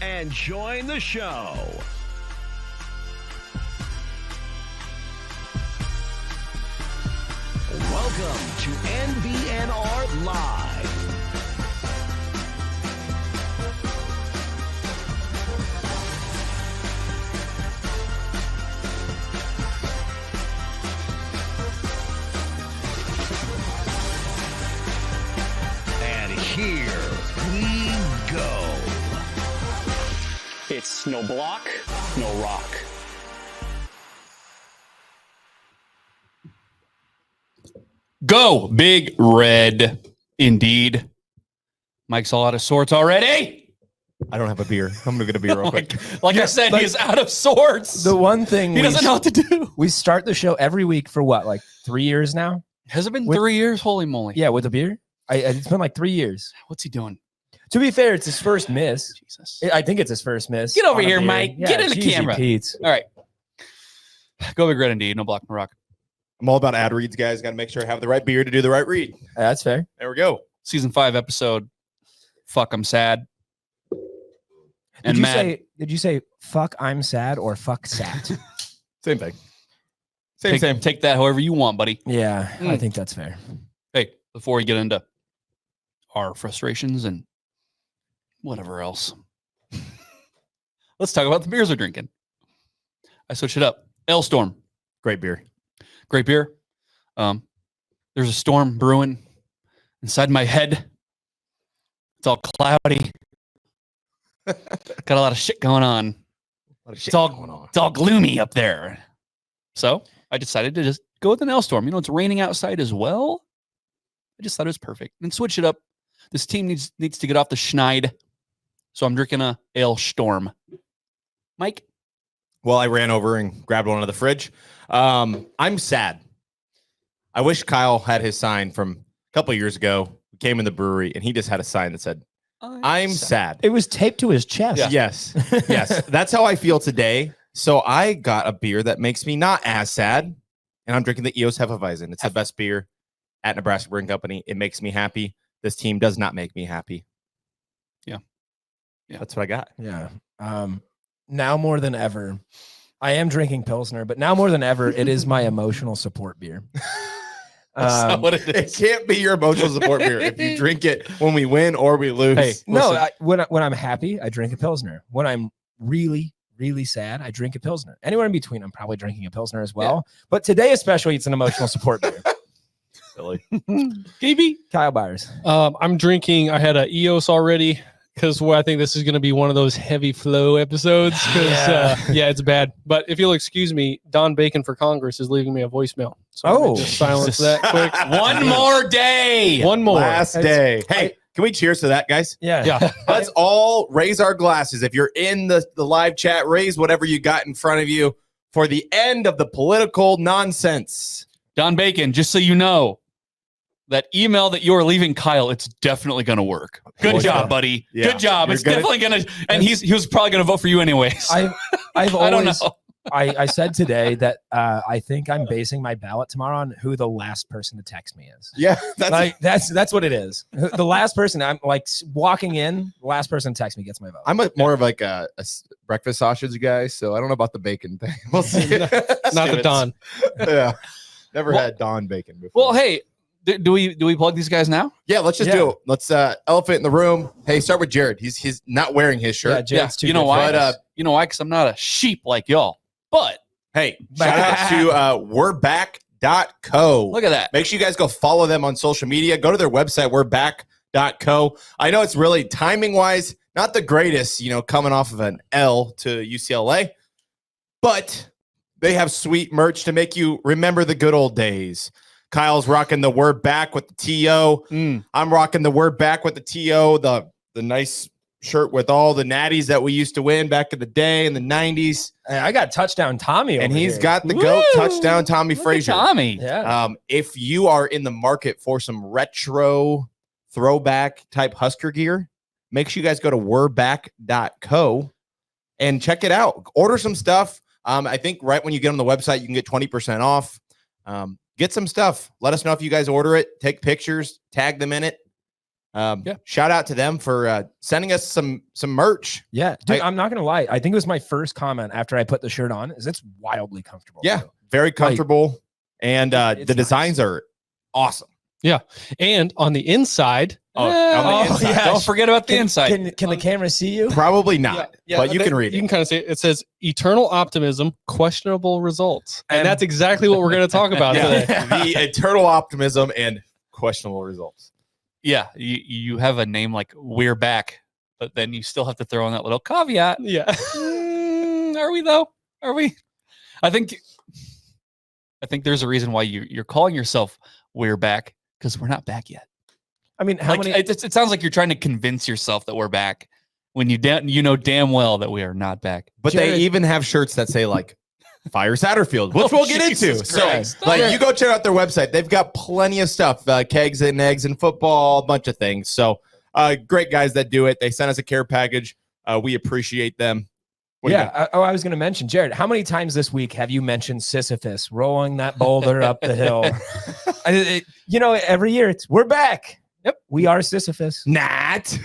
and join the show. Welcome to NBNR Live. And here we go. It's no block, no rock. Go, Big Red. Indeed. Mike's all out of sorts already. I don't have a beer. I'm going to get a beer real quick. Like I said, he's out of sorts. The one thing He doesn't know what to do. we start the show every week for what, like 3 years now? Has it been With- 3 years? Holy moly. Yeah, with a beer. It's been like 3 years. What's he doing? To be fair, it's his first miss. Jesus. I think it's his first miss. Get over on a here, beer. Mike. Get in the cheesy camera. Pete's. All right. Go, Big Red. Indeed. No block, no rock. I'm all about ad reads, guys. Got to make sure I have the right beer to do the right read. That's fair. There we go. Season 5 episode. Fuck, I'm sad. And mad. Did you say fuck I'm sad or fuck sat? Same thing. Same. Take that however you want, buddy. Yeah, I think that's fair. Hey, before we get into our frustrations and whatever else, let's talk about the beers we're drinking. I switched it up. Ale Storm. Great beer. Great beer. There's a storm brewing inside my head. It's all cloudy. Got a lot of shit going on. It's all gloomy up there. So I decided to just go with an ale storm. You know, it's raining outside as well. I just thought it was perfect. And switch it up. This team needs to get off the schneid. So I'm drinking a ale storm. Mike? Well, I ran over and grabbed one out of the fridge. I'm sad. I wish Kyle had his sign from a couple of years ago. We came in the brewery and he just had a sign that said, I'm sad. It was taped to his chest. Yeah. Yes. Yes. That's how I feel today. So I got a beer that makes me not as sad. And I'm drinking the EOS Hefeweizen. It's the best beer at Nebraska Brewing Company. It makes me happy. This team does not make me happy. Yeah. That's what I got. Yeah. Now more than ever, I am drinking Pilsner, but now more than ever, it is my emotional support beer. That's not what it It is. can't be your emotional support beer if you drink it when we win or we lose. Hey, No, when I'm happy, I drink a Pilsner. When I'm really, really sad, I drink a Pilsner. Anywhere in between, I'm probably drinking a Pilsner as well. But today, especially, it's an emotional support beer. Silly. KB, Kyle Byers. I'm drinking. I had a EOS already because I think this is going to be one of those heavy flow episodes. Because yeah, it's bad. But if you'll excuse me, Don Bacon for Congress is leaving me a voicemail. So I'm gonna just silence that quick. One more day. One more. Last day. Hey, can we cheers to that, guys? Yeah. Yeah. Let's all raise our glasses. If you're in the live chat, raise whatever you got in front of you for the end of the political nonsense. Don Bacon, just so you know, that email that you're leaving Kyle, it's definitely going to work. Good job, buddy. Yeah. Good job. You're It's gonna- definitely going to, and he was probably going to vote for you anyways. I've I don't always, know. I said today that I think I'm basing my ballot tomorrow on who the last person to text me is. Yeah, that's Like that's what it is. The last person I'm like walking in, the last person to text me gets my vote. I'm more of like a breakfast sausage guy, so I don't know about the bacon thing. We'll see. Not the Don. Yeah, never Well- had Don bacon before. Well, hey, do we plug these guys now? yeah, let's just do it. Let's elephant in the room. Hey, start with Jared. He's not wearing his shirt. Yeah, Jared's too You know good why? for us. You know why? Because I'm not a sheep like y'all. But Hey, shout out to we'reback.co. look at that. Make sure you guys go follow them on social media. Go to their website, we'reback.co. I know it's really timing-wise not the greatest, coming off of an L to UCLA, but they have sweet merch to make you remember the good old days. Kyle's rocking the We're Back with the TO. I'm rocking the We're Back with the TO, the nice shirt with all the natties that we used to win back in the day in the 90s. Hey, I got touchdown Tommy over And he's here. got the GOAT touchdown Tommy Look at Frazier. Tommy. Yeah. If you are in the market for some retro throwback type Husker gear, make sure you guys go to wereback.co and check it out. Order some stuff. I think right when you get on the website, you can get 20% off. Get some stuff. Let us know if you guys order it. Take pictures, tag them in it. Shout out to them for sending us some merch. Yeah, dude, I'm not gonna lie. I think it was my first comment after I put the shirt on. Is it's wildly comfortable. Yeah, too. very comfortable, and it's the designs are awesome. Yeah. And on the inside, On the inside. yeah. Don't forget about the inside. Can the camera see you? Probably not, but you can read You it. can kind of see it. It says eternal optimism, questionable results. And that's exactly what we're going to talk about today. The eternal optimism and questionable results. Yeah, you have a name like We're Back, but then you still have to throw in that little caveat. Yeah. Are we though? Are we? I think there's a reason why you're calling yourself We're Back, because we're not back yet. I mean, how many? It sounds like you're trying to convince yourself that we're back when you know damn well that we are not back. But Jared- they even have shirts that say like Fire Satterfield, which we'll get into. Jesus Christ. So, like, you go check out their website. They've got plenty of stuff, kegs and eggs and football, a bunch of things. So, great guys that do it. They sent us a care package. We appreciate them. What do you got? I was going to mention, Jared, how many times this week have you mentioned Sisyphus rolling that boulder up the hill? Every year we're back. Yep, we are Sisyphus. Not.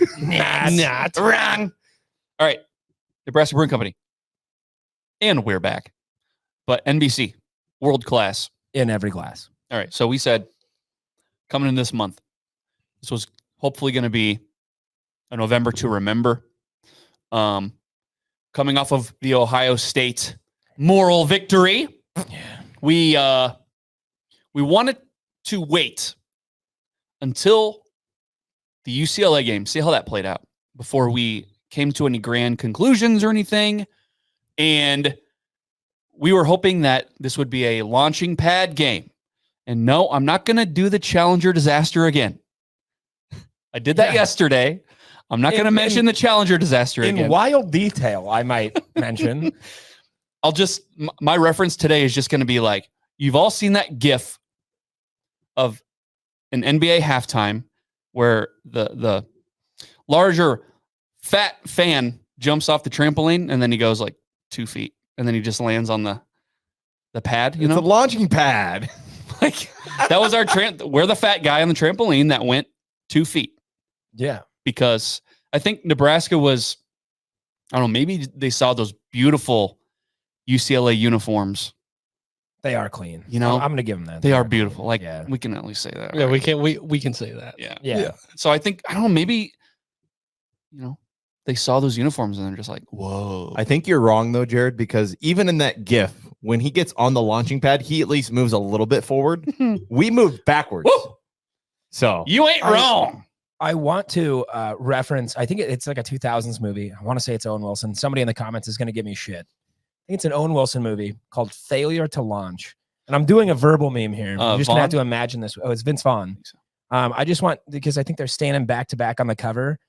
Wrong. All right, Nebraska Brewing Company, and we're back. But NBC, world class In every glass. All right, so we said coming in this month, this was hopefully going to be a November to remember. Coming off of the Ohio State moral victory, we wanted to wait until the UCLA game, see how that played out before we came to any grand conclusions or anything. And we were hoping that this would be a launching pad game. And no, I'm not going to do the Challenger disaster again. I did that yesterday. I'm not going to mention the Challenger disaster again. In wild detail, I might mention. My reference today is just going to be like, you've all seen that GIF of an NBA halftime where the larger fat fan jumps off the trampoline and then he goes like 2 feet and then he just lands on the pad. It's a launching pad. Like that was our we're the fat guy on the trampoline that went 2 feet. Yeah. Because I think Nebraska was, I don't know, maybe they saw those beautiful UCLA uniforms. They are clean. You know, I'm going to give them that. They are beautiful. Like, yeah. we can at least say that. Yeah, right? we can say that. Yeah. So I think, I don't know, maybe, they saw those uniforms and they're just like, whoa. I think you're wrong though, Jared, because even in that GIF, when he gets on the launching pad, he at least moves a little bit forward. We moved backwards. Woo! So You ain't wrong. I want to reference, I think it's like a 2000s movie. I want to say it's Owen Wilson. Somebody in the comments is going to give me shit. I think it's an Owen Wilson movie called Failure to Launch. And I'm doing a verbal meme here. You're just going to have to imagine this. Oh, it's Vince Vaughn. I just want, because I think they're standing back to back on the cover.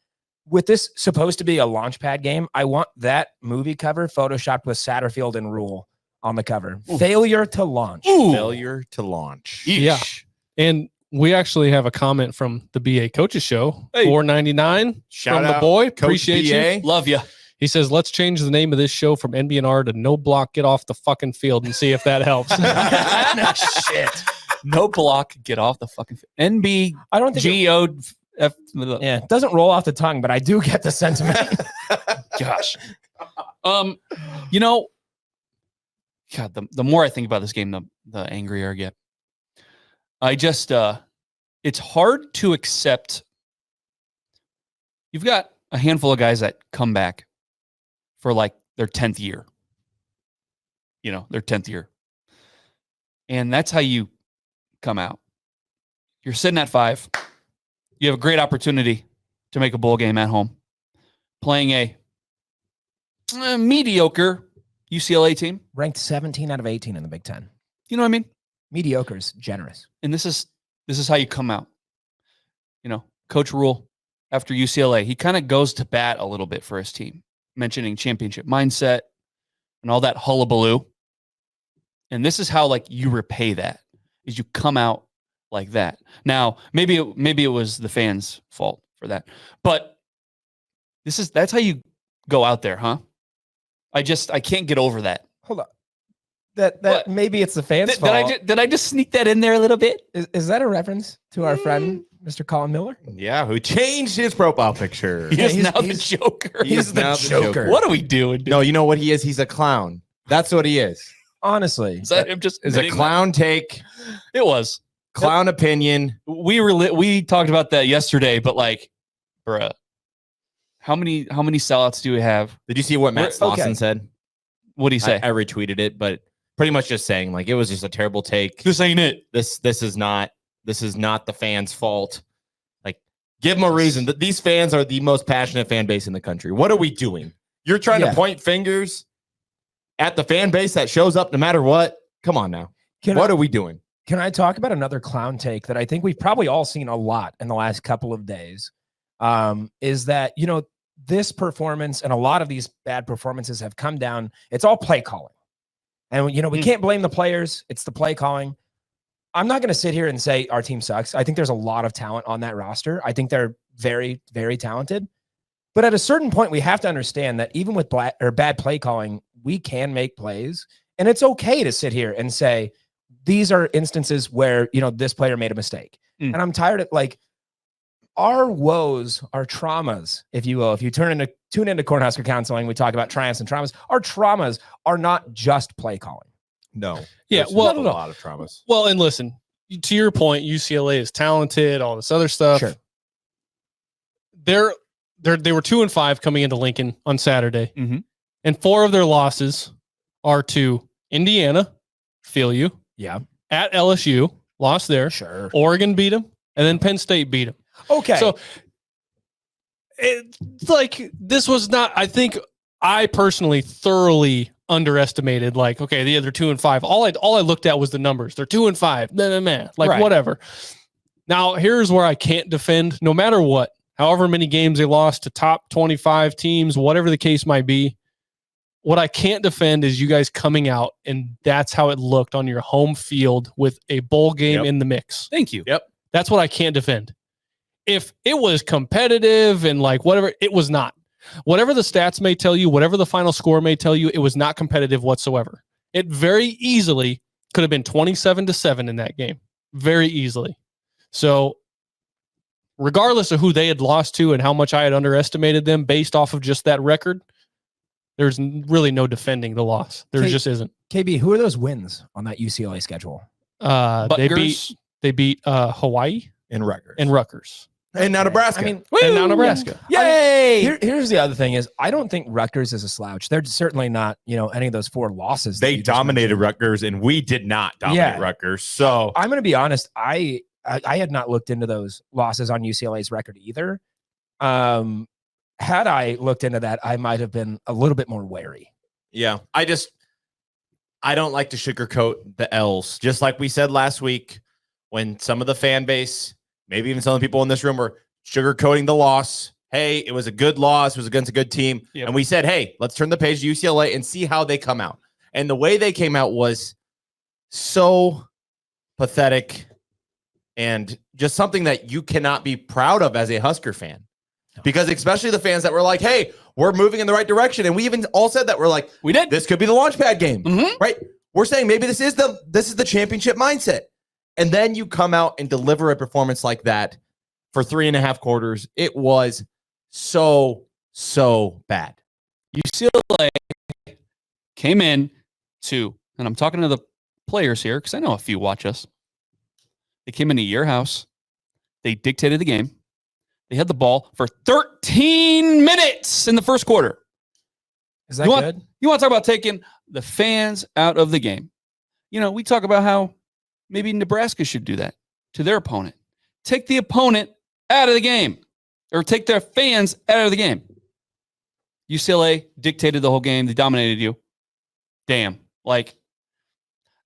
With this supposed to be a launch pad game, I want that movie cover photoshopped with Satterfield and Rule on the cover. Ooh. Failure to launch. Ooh. failure to launch. Yeah. And we actually have a comment from the BA Coaches Show, Hey. $4.99 Shout from the out, boy. Coach Appreciate BA. you. Love you. He says, let's change the name of this show from NBNR to No Block, Get Off the Fucking Field and see if that helps. Shit. No block. Get off the fucking NB. I don't think GOF. yeah, it doesn't roll off the tongue, but I do get the sentiment. Gosh. God, the more I think about this game, the angrier I get. I just it's hard to accept. You've got a handful of guys that come back for like their 10th year. Their 10th year. And that's how you come out. You're sitting at 5. You have a great opportunity to make a bowl game at home. Playing a mediocre UCLA team. Ranked 17 out of 18 in the Big Ten. You know what I mean? Mediocre's generous. And this is how you come out. Coach Rule, after UCLA, he kind of goes to bat a little bit for his team, mentioning championship mindset and all that hullabaloo. And this is how you repay that, is you come out like that. Now, maybe it was the fans' fault for that, but that's how you go out there, huh? I can't get over that. Hold on. That maybe it's the fans' fault. Did I just sneak that in there a little bit? Is that a reference to our friend Mr. Colin Miller. Yeah, who changed his profile picture. He is he's- now the he's- Joker. He's the now Joker. What are we doing, dude? No, you know what he is? He's a clown. That's what he is. Honestly, Is that him just Is a admitting clown take, that? It was. clown opinion. We talked about that yesterday, but like, bruh, how many sellouts do we have? Did you see what Matt Okay. Slauson said? What do you say? I retweeted it, but pretty much just saying like it was just a terrible take. This ain't it. This is not the fans' fault. Like, give them a reason. That these fans are the most passionate fan base in the country. What are we doing? You're trying Yeah. to point fingers at the fan base that shows up no matter what. Come on now. What are we doing? Can I talk about another clown take that I think we've probably all seen a lot in the last couple of days? Is that, this performance and a lot of these bad performances have come down. It's all play calling. And, we can't blame the players. It's the play calling. I'm not going to sit here and say our team sucks. I think there's a lot of talent on that roster. I think they're very, very talented. But at a certain point, we have to understand that even with bad play calling, we can make plays. And it's okay to sit here and say, these are instances where, this player made a mistake. And I'm tired of our woes, our traumas, if you will. If you tune into Cornhusker counseling, we talk about triumphs and traumas. Our traumas are not just play calling. No. Yeah, There's well, a lot of traumas. Well, and listen, to your point, UCLA is talented, all this other stuff. Sure. They were 2-5 coming into Lincoln on Saturday. Mhm. And 4 of their losses are to Indiana, feel you, Yeah, at LSU, lost there. sure. Oregon beat them, and then Penn State beat them. Okay. So it's like this was not, I think I personally thoroughly underestimated, like, okay, the other 2-5. All I looked at was the numbers. They're 2-5. Like Right. whatever. Now here's where I can't defend, no matter what, however many games they lost to top 25 teams, whatever the case might be. What I can't defend is you guys coming out and that's how it looked on your home field with a bowl game in the mix. Thank you. Yep. That's what I can't defend. If it was competitive and like whatever, it was not. Whatever the stats may tell you, whatever the final score may tell you, it was not competitive whatsoever. It very easily could have been 27-7 in that game. Very easily. So regardless of who they had lost to and how much I had underestimated them based off of just that record, there's really no defending the loss. There just isn't. KB, who are those wins on that UCLA schedule? They beat Hawaii In Rutgers. and Rutgers. And now Nebraska. I mean, And now Nebraska. yay! here's the other thing is I don't think Rutgers is a slouch. They're certainly not, any of those 4 losses. that They you just dominated mentioned. Rutgers, and we did not dominate Yeah. Rutgers. So I'm going to be honest. I had not looked into those losses on UCLA's record either. Had I looked into that, I might have been a little bit more wary. yeah, I don't like to sugarcoat the L's. Just like we said last week, when some of the fan base, maybe even some of the people in this room were sugarcoating the loss. Hey, it was a good loss. It was against a good team. Yep. And we said, hey, let's turn the page to UCLA and see how they come out. And the way they came out was so pathetic and just something that you cannot be proud of as a Husker fan. Because especially the fans that were like, hey, we're moving in the right direction. And we even all said that. We're like, We did. this could be the launchpad game, Mhm. right? We're saying maybe this is the championship mindset. And then you come out and deliver a performance like that for 3.5 quarters. It was so bad. UCLA came in to, and I'm talking to the players here because I know a few watch us. They came into your house. They dictated the game. They had the ball for 13 minutes in the first quarter. Is that You want- good? You want to talk about taking the fans out of the game? We talk about how maybe Nebraska should do that to their opponent. Take the opponent out of the game or take their fans out of the game. UCLA dictated the whole game. They dominated you. Damn. Like,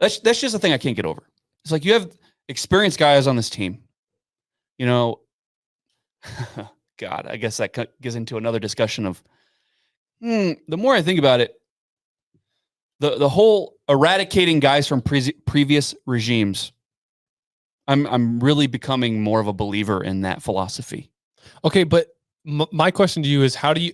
that's just a thing I can't get over. It's like you have experienced guys on this team. God, I guess that gets into another discussion of the more I think about it, the whole eradicating guys from previous regimes, I'm really becoming more of a believer in that philosophy. Okay, but my question to you is, how do you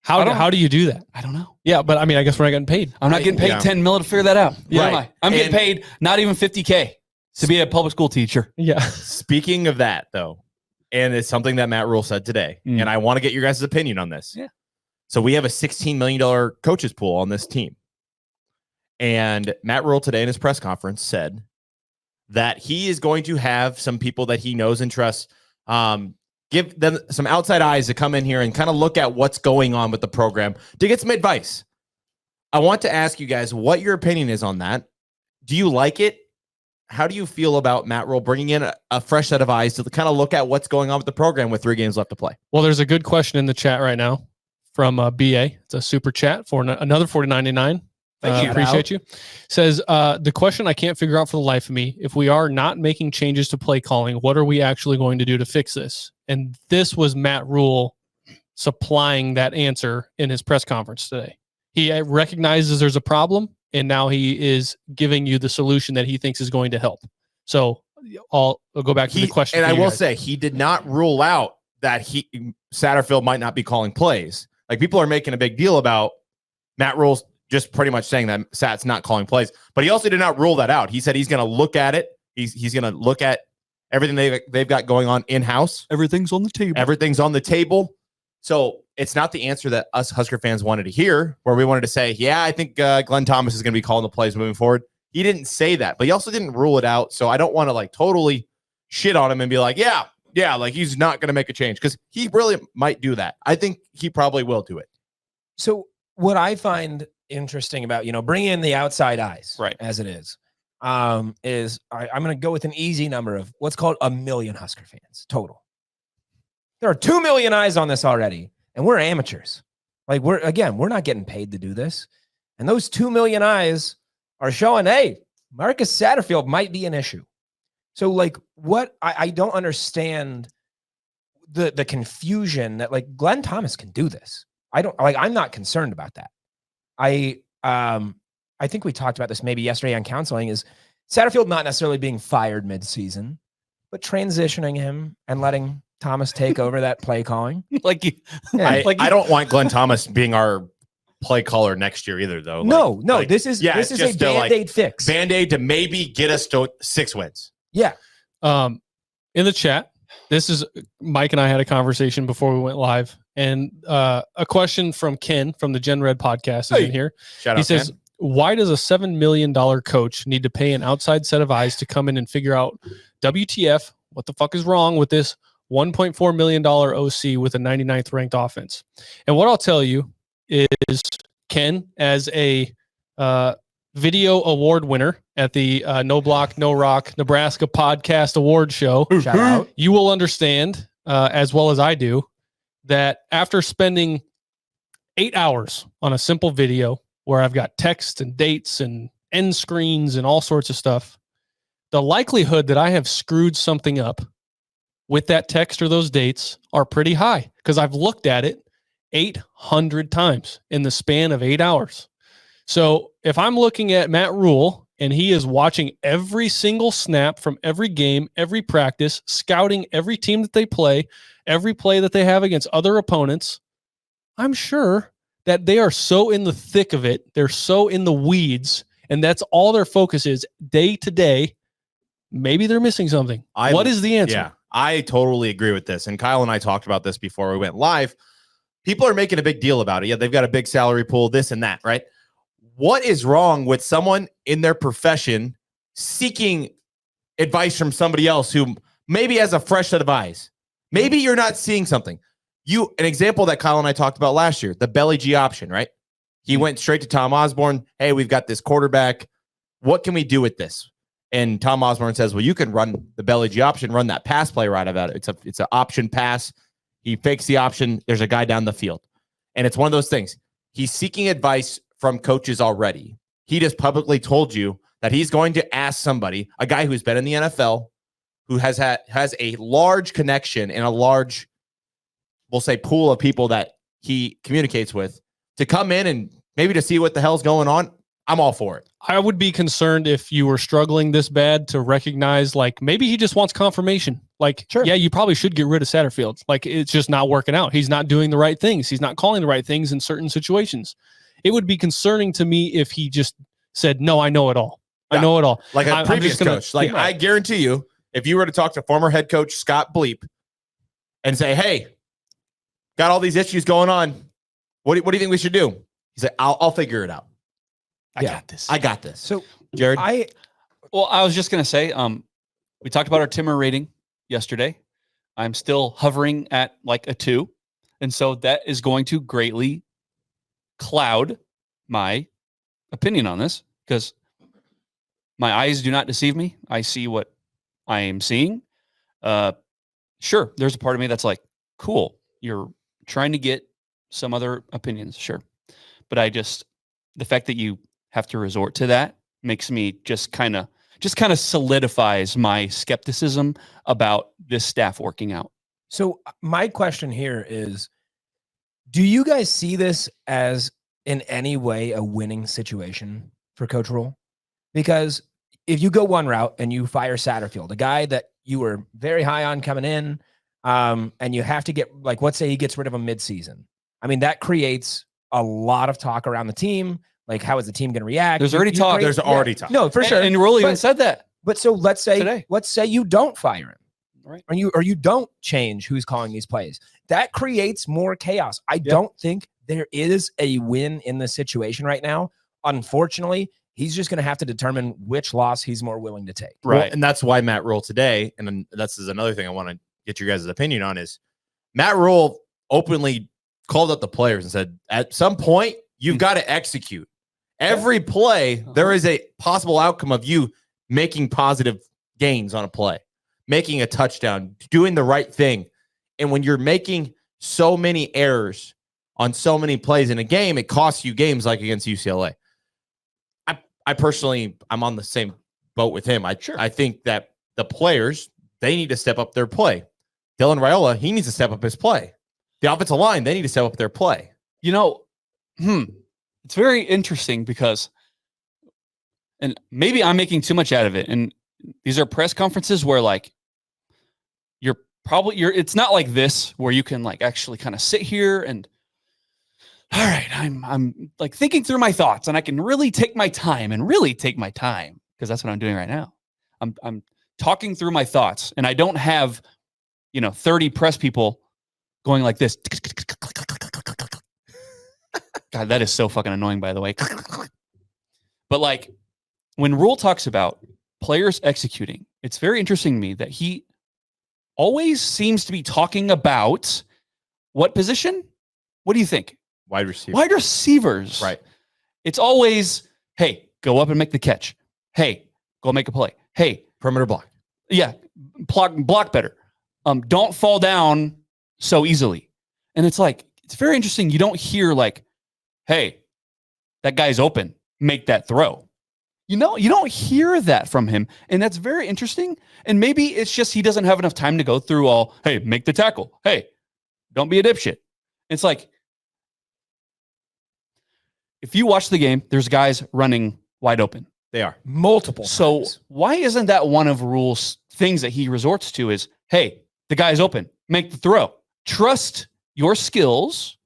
how do you do that? I don't know. Yeah, but I mean, I guess we're not getting paid. I'm not getting paid Yeah. $10 million to figure that out. Right. Am I? I'm getting And- paid not even $50K. To be a public school teacher. Yeah. Speaking of that, though, and it's something that Matt Rule said today, and I want to get your guys' opinion on this. Yeah. So we have a $16 million coaches pool on this team. And Matt Rule today in his press conference said that he is going to have some people that he knows and trusts, give them some outside eyes to come in here and kind of look at what's going on with the program to get some advice. I want to ask you guys what your opinion is on that. Do you like it? How do you feel about Matt Rule bringing in a fresh set of eyes to kind of look at what's going on with the program with 3 games left to play? Well, there's a good question in the chat right now from BA. It's a super chat for another $40.99. Appreciate you. Says, the question I can't figure out for the life of me, if we are not making changes to play calling, what are we actually going to do to fix this? And this was Matt Rule supplying that answer in his press conference today. He recognizes there's a problem, and now he is giving you the solution that he thinks is going to help. So I'll go back to the question. And I will say, he did not rule out that Satterfield might not be calling plays. Like, people are making a big deal about Matt Rule's just pretty much saying that Sat's not calling plays, but he also did not rule that out. He said he's going to look at it. He's going to look at everything they've got going on in-house. Everything's on the table. Everything's on the table. So it's not the answer that us Husker fans wanted to hear, where we wanted to say, yeah, I think Glenn Thomas is going to be calling the plays moving forward. He didn't say that, but he also didn't rule it out. So I don't want to like totally shit on him and be like, yeah, like he's not going to make a change, because he really might do that. I think he probably will do it. So what I find interesting about, bringing in the outside eyes, right, as it is I'm going to go with an easy number of what's called 1 million Husker fans total. There are 2 million eyes on this already, and we're amateurs. Like, we're not getting paid to do this. And those 2 million eyes are showing, hey, Marcus Satterfield might be an issue. So like, what I don't understand the confusion that, like, Glenn Thomas can do this. I'm not concerned about that. I think we talked about this maybe yesterday on counseling, is Satterfield not necessarily being fired mid-season, but transitioning him and letting Thomas take over that play calling. I don't want Glenn Thomas being our play caller next year either, though. This is a Band-Aid fix. Band-Aid to maybe get us to 6 wins. Yeah. In the chat, this is Mike and I had a conversation before we went live, and a question from Ken from the Gen Red podcast is in here. He says, Ken. Why does a $7 million coach need to pay an outside set of eyes to come in and figure out WTF, what the fuck is wrong with this $1.4 million OC with a 99th ranked offense? And what I'll tell you is, Ken, as a video award winner at the No Block, No Rock Nebraska podcast award show, shout out, you will understand, as well as I do, that after spending 8 hours on a simple video where I've got text and dates and end screens and all sorts of stuff, the likelihood that I have screwed something up with that text or those dates are pretty high, because I've looked at it 800 times in the span of 8 hours. So if I'm looking at Matt Rule and he is watching every single snap from every game, every practice, scouting every team that they play, every play that they have against other opponents, I'm sure that they are so in the thick of it. They're so in the weeds, and that's all their focus is day to day. Maybe they're missing something. What is the answer? Yeah, I totally agree with this. And Kyle and I talked about this before we went live. People are making a big deal about it. Yeah, they've got a big salary pool, this and that, right? What is wrong with someone in their profession seeking advice from somebody else who maybe has a fresh set of eyes? Maybe you're not seeing something. An example that Kyle and I talked about last year, the belly G option, right? He went straight to Tom Osborne. Hey, we've got this quarterback. What can we do with this? And Tom Osborne says, well, you can run the belly G option, run that pass play right about it. It's an option pass. He fakes the option. There's a guy down the field. And it's one of those things. He's seeking advice from coaches already. He just publicly told you that he's going to ask somebody, a guy who's been in the NFL, who has a large connection and a large, we'll say, pool of people that he communicates with, to come in and maybe to see what the hell's going on. I'm all for it. I would be concerned if you were struggling this bad to recognize, like, maybe he just wants confirmation. Like, sure, yeah, you probably should get rid of Satterfield. Like, it's just not working out. He's not doing the right things. He's not calling the right things in certain situations. It would be concerning to me if he just said, no, I know it all. I know it all. Like a I'm previous just gonna- coach. Like yeah. I guarantee you, if you were to talk to former head coach Scott Bleep and say, "Hey, got all these issues going on. What do you think we should do?" He's like, "I'll figure it out. I got this. I got this." So Jared, Well, I was just gonna say, we talked about our Timmer rating yesterday. I'm still hovering at like a 2, and so that is going to greatly cloud my opinion on this because my eyes do not deceive me. I see what I am seeing. Sure, there's a part of me that's like, cool, you're trying to get some other opinions, sure, but the fact that you have to resort to that makes me just kind of solidifies my skepticism about this staff working out. So my question here is, do you guys see this as in any way a winning situation for Coach Rule? Because if you go one route and you fire Satterfield, a guy that you were very high on coming in, and you have to get, like, let's say he gets rid of him midseason. I mean, that creates a lot of talk around the team. Like, how is the team going to react? There's already talk. there's already talk. No, for sure. And Rule even But- said that. But so let's Today. say you don't fire him, Right. or you don't change who's calling these plays. That creates more chaos. I don't think there is a win in this situation right now. Unfortunately, he's just going to have to determine which loss he's more willing to take. Right. Well, and that's why Matt Rule today, and then this is another thing I want to get your guys' opinion on, is Matt Rule openly called up the players and said, at some point, you've got to execute. Every play, there is a possible outcome of you making positive gains on a play, making a touchdown, doing the right thing. And when you're making so many errors on so many plays in a game, it costs you games like against UCLA. I personally, I'm on the same boat with him. I think that the players, they need to step up their play. Dylan Raiola, he needs to step up his play. The offensive line, they need to step up their play. You know, it's very interesting because, and maybe I'm making too much out of it. And these are press conferences where, like, it's not like this where you can, like, actually kind of sit here and, all right, I'm like thinking through my thoughts and I can really take my time because that's what I'm doing right now. I'm talking through my thoughts and I don't have, 30 press people going like this. God, that is so fucking annoying, by the way. But, like, when Rule talks about players executing, it's very interesting to me that he always seems to be talking about what position? What do you think? Wide receiver. Wide receivers. Right. It's always, hey, go up and make the catch. Hey, go make a play. Hey, Perimeter block. yeah, block better. Don't fall down so easily. And it's like, it's very interesting. You don't hear like, hey, that guy's open, make that throw. You don't hear that from him. And that's very interesting. And maybe it's just he doesn't have enough time to go through all, hey, make the tackle. Hey, don't be a dipshit. It's like, if you watch the game, there's guys running wide open. They are. Multiple So times. why isn't that one of Rule's things that he resorts to is, hey, the guy's open, make the throw. Trust your skills,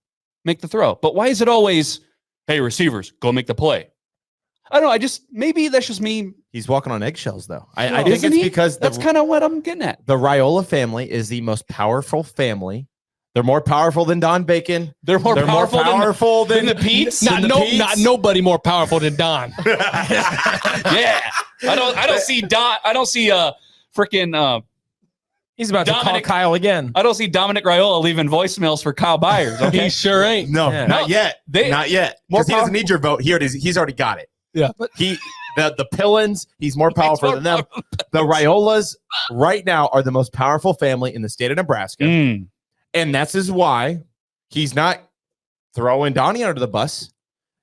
make the throw. But why is it always, hey, receivers, go make the play? I don't know. Maybe that's just me. He's walking on eggshells, though. I No, think isn't it's he? because That's kind of what I'm getting at. the Raiola family is the most powerful family. They're more powerful than Don Bacon. They're more powerful than the Pete's. Not nobody more powerful than Don. Yeah. I don't see Don. I don't see freaking He's about to call Dominic- Kyle again. I don't see Dominic Raiola leaving voicemails for Kyle Byers. Okay. He sure ain't. No, Yeah. not yet. Not yet. More Because he doesn't powerful. need your vote. Here it is. He's already got it. Yeah. The Pillins, he's more powerful more than them. The Raiolas right now are the most powerful family in the state of Nebraska. Mm. And that's is why he's not throwing Donnie under the bus.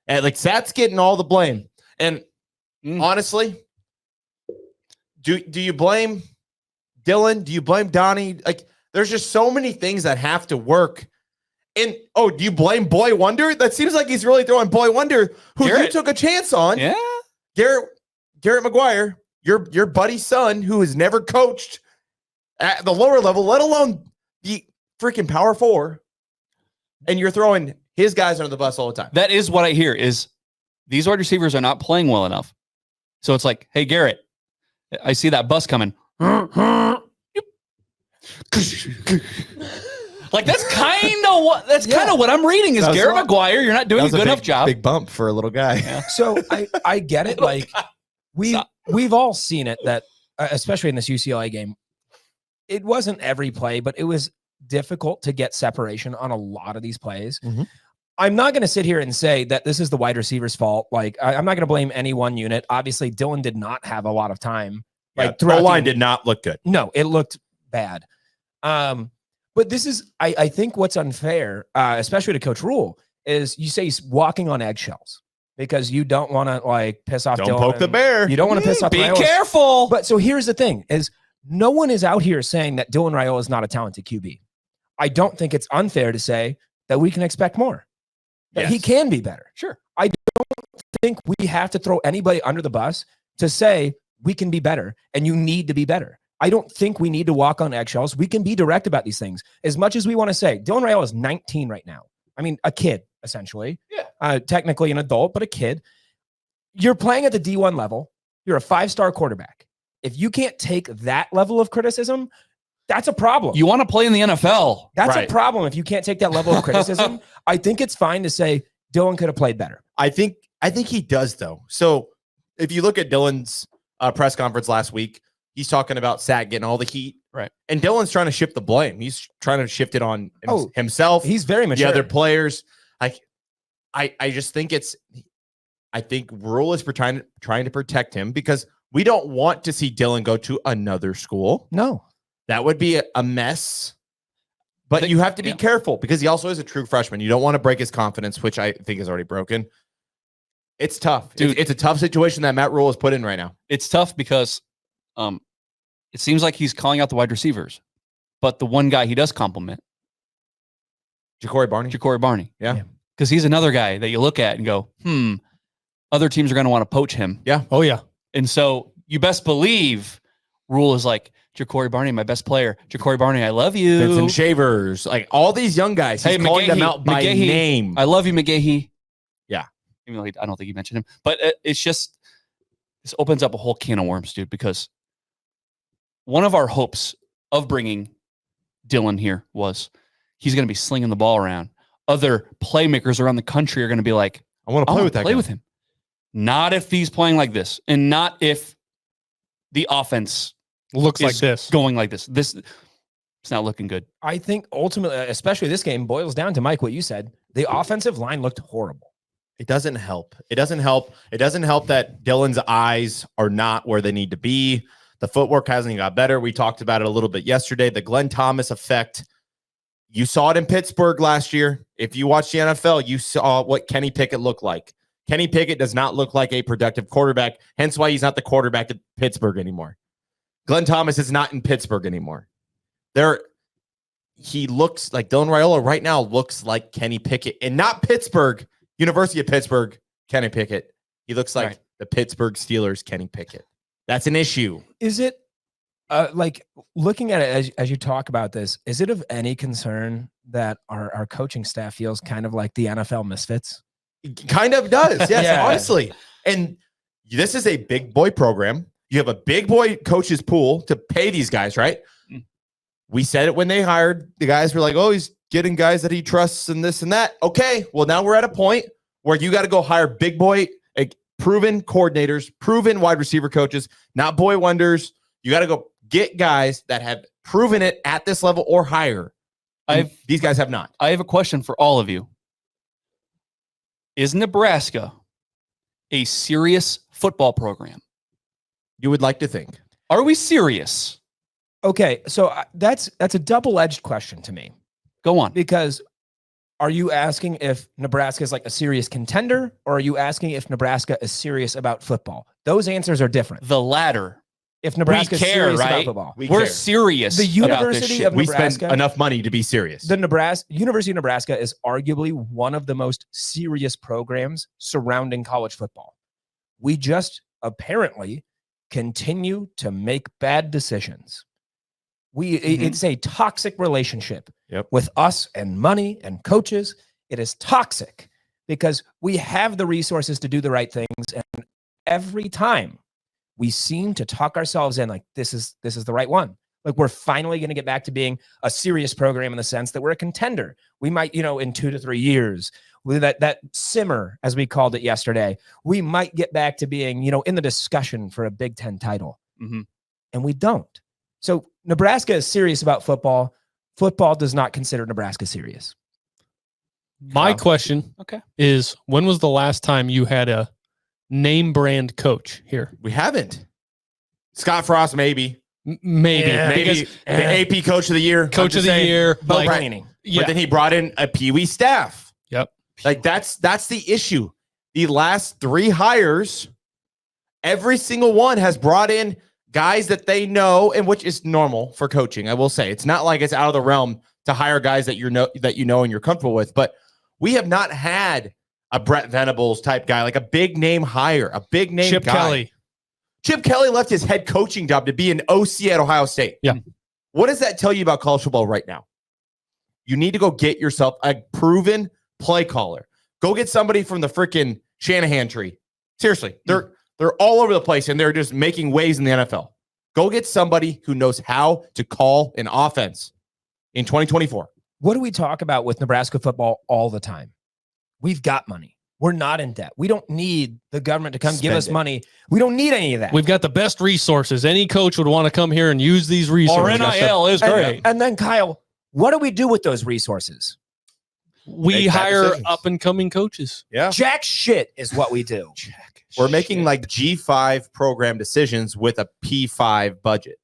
And like Sat's getting all the blame. And honestly, do you blame Dylan? Do you blame Donnie? Like, there's just so many things that have to work. And do you blame Boy Wonder? That seems like he's really throwing Boy Wonder, who you Garrett. took a chance on. Yeah. Garrett McGuire, your buddy's son, who has never coached at the lower level, let alone the freaking Power Four, and you're throwing his guys under the bus all the time. That is what I hear is these wide receivers are not playing well enough. So it's like, hey, Garrett, I see that bus coming. Like that's kind of what I'm reading is That was Garrett wrong. McGuire. You're not doing a good enough job. Big bump for a little guy. So I get it. Like we've all seen it that especially in this UCLA game, it wasn't every play, but it was difficult to get separation on a lot of these plays. Mhm. I'm not going to sit here and say that this is the wide receiver's fault. Like I'm not going to blame any one unit. Obviously, Dylan did not have a lot of time. Like the line did not look good. No, it looked bad. But this is, I think what's unfair, especially to Coach Rule, is you say he's walking on eggshells because you don't want to like piss off Don't Dylan. poke the bear. You don't want to piss off Be Raiola. careful. But so here's the thing is no one is out here saying that Dylan Raiola is not a talented QB. I don't think it's unfair to say that we can expect more. That he Yes. can be better. Sure. I don't think we have to throw anybody under the bus to say we can be better and you need to be better. I don't think we need to walk on eggshells. We can be direct about these things. As much as we want to say, Dylan Raiola is 19 right now. I mean, a kid, essentially. Yeah. Technically an adult, but a kid. You're playing at the D1 level. You're a 5-star quarterback. If you can't take that level of criticism, that's a problem. You want to play in the NFL. That's Right. a problem if you can't take that level of criticism. I think it's fine to say Dylan could have played better. I think he does though. So if you look at Dylan's press conference last week, he's talking about Sack getting all the heat, Right. And Dylan's trying to shift the blame. He's trying to shift it on himself, He's very the mature. other players. Like I just think I think Rule is trying to protect him because we don't want to see Dylan go to another school. No. That would be a mess. But you have to be careful because he also is a true freshman. You don't want to break his confidence, which I think is already broken. It's tough. Dude. It's a tough situation that Matt Rule has put in right now. It's tough because it seems like he's calling out the wide receivers, but the one guy he does compliment, Ja'Cory Barney. Yeah. Because he's another guy that you look at and go, other teams are going to want to poach him. Yeah. Oh yeah. And so you best believe Rule is like, Ja'Cory Barney, my best player. Ja'Cory Barney, I love you. Vincent Shavers, like all these young guys. He's calling them out by name. I love you, McGahee. Yeah. Even though I don't think he mentioned him. But it's just, this opens up a whole can of worms, dude, because one of our hopes of bringing Dylan here was he's going to be slinging the ball around. Other playmakers around the country are going to be like, I want to play with that guy. with him. Not if he's playing like this, and not if the offense Looks like is this. going like this. It's not looking good. I think ultimately, especially this game, boils down to, Mike, what you said. The offensive line looked horrible. It doesn't help. It doesn't help that Dylan's eyes are not where they need to be. The footwork hasn't got better. We talked about it a little bit yesterday. The Glenn Thomas effect. You saw it in Pittsburgh last year. If you watched the NFL, you saw what Kenny Pickett looked like. Kenny Pickett does not look like a productive quarterback, hence why he's not the quarterback at Pittsburgh anymore. Glenn Thomas is not in Pittsburgh anymore. He looks like Dylan Raiola right now looks like Kenny Pickett, and not Pittsburgh, University of Pittsburgh, Kenny Pickett. He looks like the Pittsburgh Steelers, Kenny Pickett. That's an issue. Is it like looking at it as you talk about this, is it of any concern that our coaching staff feels kind of like the NFL misfits? It kind of does. Yes, Yeah. honestly. And this is a big boy program. You have a big boy coaches pool to pay these guys, right? We said it when they hired the guys. Were like, oh, he's getting guys that he trusts and this and that. Okay, well, now we're at a point where you got to go hire big boy, like, proven coordinators, proven wide receiver coaches, not boy wonders. You got to go get guys that have proven it at this level or higher. These guys have not. I have a question for all of you. Is Nebraska a serious football program? You would like to think. Are we serious? Okay, so that's a double-edged question to me. Go on. Because are you asking if Nebraska is like a serious contender, or are you asking if Nebraska is serious about football? Those answers are different. The latter. If Nebraska is serious about football, We're serious. The about this University shit. of We Nebraska, spend enough money to be serious. the University of Nebraska is arguably one of the most serious programs surrounding college football. We just apparently continue to make bad decisions. It's a toxic relationship with us and money and coaches. It is toxic because we have the resources to do the right things, and every time we seem to talk ourselves in like this is the right one. Like we're finally going to get back to being a serious program in the sense that we're a contender. We might, in 2 to 3 years, with that simmer, as we called it yesterday, we might get back to being, in the discussion for a Big Ten title. Mm-hmm. And we don't. So Nebraska is serious about football. Football does not consider Nebraska serious. My question is, when was the last time you had a name brand coach here? We haven't. Scott Frost, maybe. Maybe. Maybe the AP Coach of the Year. Coach of the Year. But then he brought in a Pee Wee staff. Yep. Like that's the issue. The last 3 hires, every single one has brought in guys that they know, and which is normal for coaching. I will say it's not like it's out of the realm to hire guys that you know and you're comfortable with. But we have not had a Brett Venables type guy, like a big name hire, a big name Chip guy. Kelly. Chip Kelly left his head coaching job to be an OC at Ohio State. Yeah. What does that tell you about college football right now? You need to go get yourself a proven play caller. Go get somebody from the freaking Shanahan tree. Seriously, they're all over the place, and they're just making waves in the NFL. Go get somebody who knows how to call an offense in 2024. What do we talk about with Nebraska football all the time? We've got money. We're not in debt. We don't need the government to come give us money. We don't need any of that. We've got the best resources. Any coach would want to come here and use these resources. Or NIL is great. And then, Kyle, what do we do with those resources? We hire up and coming coaches. Yeah. Jack shit is what we do. We're making like G5 program decisions with a P5 budget.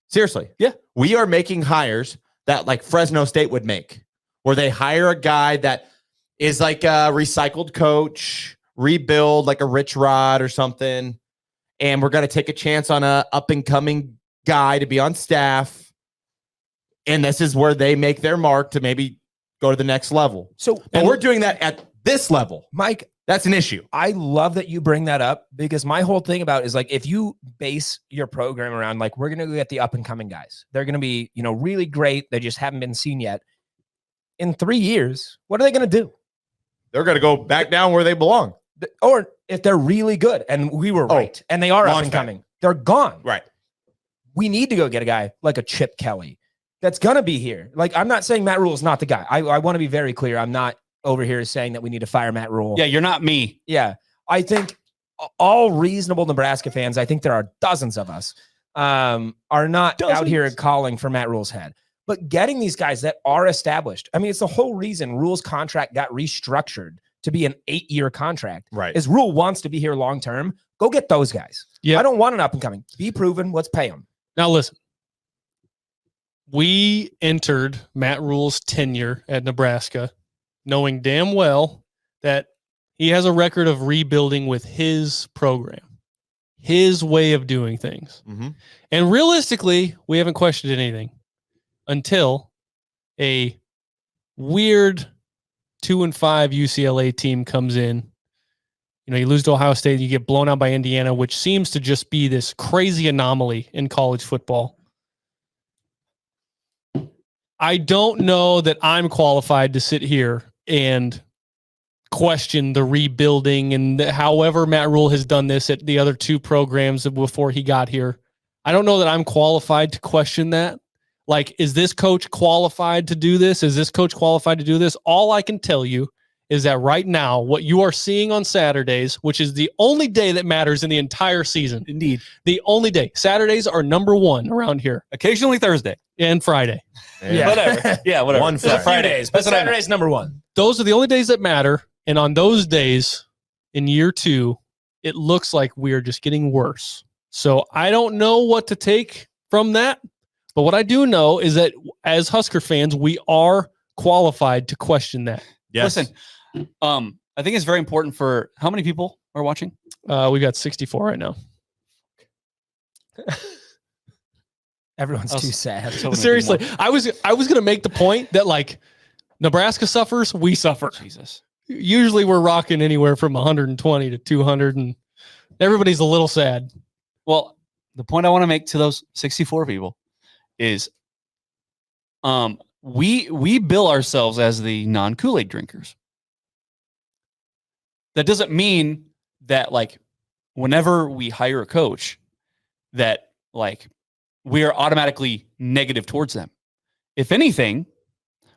Seriously. Yeah. We are making hires that like Fresno State would make, where they hire a guy that is like a recycled coach, rebuild like a Rich Rod or something. And we're going to take a chance on a up and coming guy to be on staff. And this is where they make their mark to maybe go to the next level. But we're doing that at this level. Mike, that's an issue. I love that you bring that up, because my whole thing about is like, if you base your program around like, we're going to get the up and coming guys, they're going to be, really great. They just haven't been seen yet. In 3 years, what are they going to do? They're going to go back down where they belong. Or if they're really good and we were right and they are up and coming, they're gone. Right. We need to go get a guy like a Chip Kelly that's going to be here. Like, I'm not saying Matt Rule is not the guy. I want to be very clear. I'm not over here saying that we need to fire Matt Rule. Yeah, you're not me. Yeah. I think all reasonable Nebraska fans, I think there are dozens of us, are not out here calling for Matt Rule's head. But getting these guys that are established, I mean, it's the whole reason Rule's contract got restructured to be an 8-year contract. Right. Is Rule wants to be here long term. Go get those guys. Yeah. I don't want an up and coming. Be proven. Let's pay them. Now, listen. We entered Matt Rule's tenure at Nebraska knowing damn well that he has a record of rebuilding with his program, his way of doing things. Mm-hmm. And realistically, we haven't questioned anything until a weird 2-5 UCLA team comes in. You lose to Ohio State, you get blown out by Indiana, which seems to just be this crazy anomaly in college football. I don't know that I'm qualified to sit here and question the rebuilding and however Matt Rule has done this at the other 2 programs before he got here. I don't know that I'm qualified to question that. Like, is this coach qualified to do this? Is this coach qualified to do this? All I can tell you is that right now, what you are seeing on Saturdays, which is the only day that matters in the entire season. Indeed. The only day. Saturdays are number 1 around here. Occasionally Thursday. And Friday. Yeah. Whatever. Yeah, whatever. One Friday. A few days, but Saturday's number 1. Those are the only days that matter. And on those days in year 2, it looks like we are just getting worse. So I don't know what to take from that. But what I do know is that as Husker fans, we are qualified to question that. Yes. Listen, I think it's very important for how many people are watching? We've got 64 right now. Everyone's too sad. Seriously, I was going to make the point that like Nebraska suffers, we suffer. Jesus. Usually we're rocking anywhere from 120 to 200 and everybody's a little sad. Well, the point I want to make to those 64 people is we bill ourselves as the non-Kool-Aid drinkers. That doesn't mean that like whenever we hire a coach, that like we are automatically negative towards them. If anything,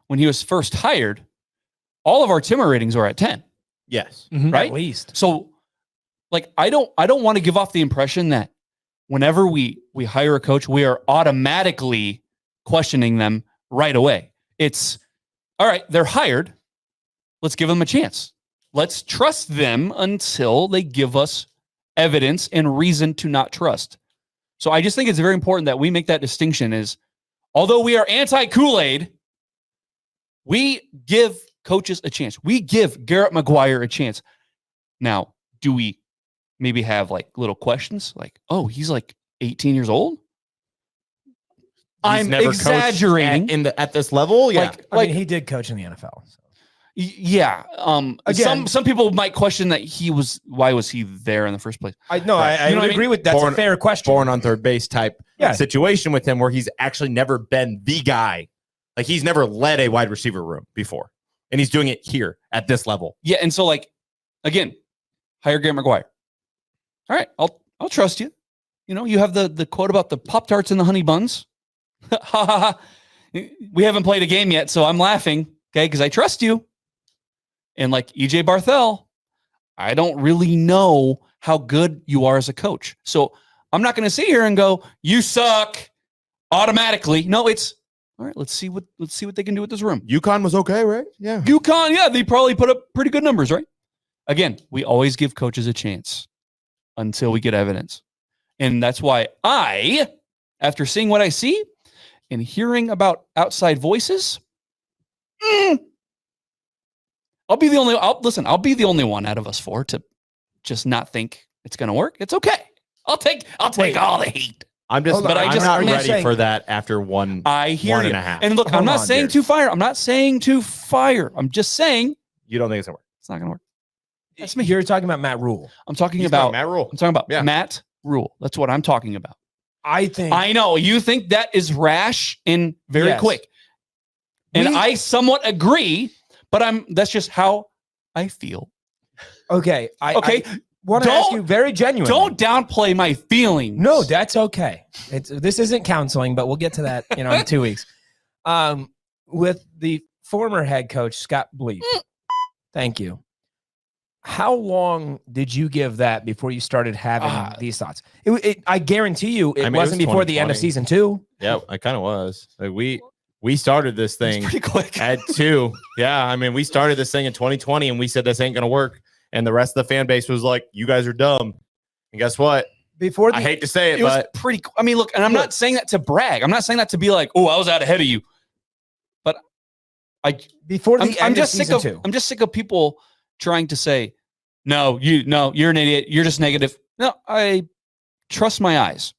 when he was first hired, all of our Timmer ratings are at 10. Yes. Right? At least. So like I don't want to give off the impression that whenever we hire a coach, we are automatically questioning them right away. It's all right, they're hired. Let's give them a chance. Let's trust them until they give us evidence and reason to not trust. So I just think it's very important that we make that distinction is, although we are anti-Kool-Aid, we give coaches a chance. We give Garrett McGuire a chance. Now, do we maybe have like little questions? Like, oh, he's like 18 years old? I'm never exaggerating. at this level. Yeah. I mean, he did coach in the NFL. So. Yeah. Again, some people might question that why was he there in the first place? I would agree with that's a fair question. Born on third base type situation with him where he's actually never been the guy. Like he's never led a wide receiver room before. And he's doing it here at this level. Yeah. And so like, again, hire Garrett McGuire. All right. I'll trust you. You know, you have the quote about the Pop-Tarts and the honey buns. Ha ha ha. We haven't played a game yet, so I'm laughing. Okay. Because I trust you. And like EJ Barthel, I don't really know how good you are as a coach. So I'm not going to sit here and go, you suck automatically. No, it's all right. Let's see what they can do with this room. UConn was okay, right? Yeah. UConn, yeah, they probably put up pretty good numbers, right? Again, we always give coaches a chance until we get evidence. And that's why after seeing what I see and hearing about outside voices, I'll be the only one out of us four to just not think it's going to work. It's okay. I'll take all the heat. I'm not ready for that after one. I hear one you. and a half. And look, I'm not saying to fire. I'm not saying to fire. I'm just saying you don't think it's going to work. It's not going to work. That's me. You're talking about Matt Rule. I'm talking about Matt Rule. I'm talking about Matt Rule. That's what I'm talking about. I know you think that is rash and very quick. And I somewhat agree, but that's just how I feel. Okay. I want to Don't- ask you very genuinely. Don't downplay my feelings. No, that's okay. This isn't counseling, but we'll get to that, in 2 weeks. With the former head coach, Scott Bleep. Thank you. How long did you give that before you started having these thoughts? I guarantee you it wasn't before the end of season 2. Yeah, it kind of was. Like we started this thing pretty quick. at 2. Yeah, I mean, we started this thing in 2020 and we said this ain't going to work. And the rest of the fan base was like, you guys are dumb. And guess what? I hate to say it, It was but pretty. I mean, look, and I'm not saying that to brag. I'm not saying that to be like, oh, I was out ahead of you. But before the I'm end of just season sick of 2. I'm just sick of people trying to say, no, you're an idiot. You're just negative. No, I trust my eyes.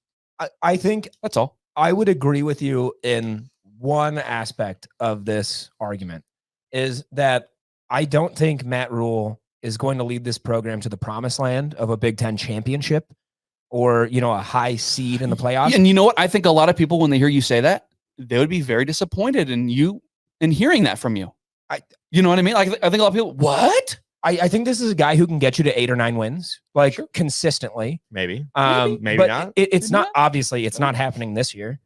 I think That's all. I would agree with you in one aspect of this argument is that I don't think Matt Rule is going to lead this program to the promised land of a Big Ten championship or, a high seed in the playoffs. And you know what? I think a lot of people, when they hear you say that, they would be very disappointed in you and hearing that from you. You know what I mean? Like, I think a lot of people, what? I think this is a guy who can get you to 8 or 9 wins, consistently. maybe But not. It's Maybe not obviously it's not happening this year.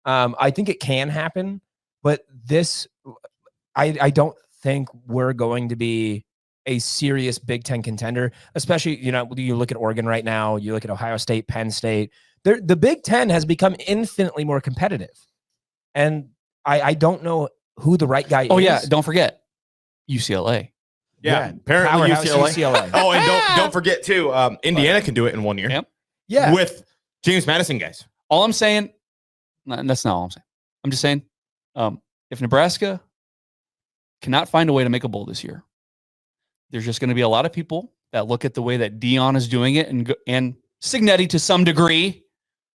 I think it can happen, but I don't think we're going to be a serious Big Ten contender, especially, you look at Oregon right now, you look at Ohio State, Penn State. The Big Ten has become infinitely more competitive. And I don't know who the right guy is. Oh, yeah. Don't forget UCLA. Yeah, apparently Powerhouse UCLA. Oh, and don't forget too, Indiana can do it in 1 year. Yep. Yeah. With James Madison guys. All I'm saying, that's not all I'm saying. I'm just saying, if Nebraska cannot find a way to make a bowl this year, there's just going to be a lot of people that look at the way that Dion is doing it and Signetti to some degree.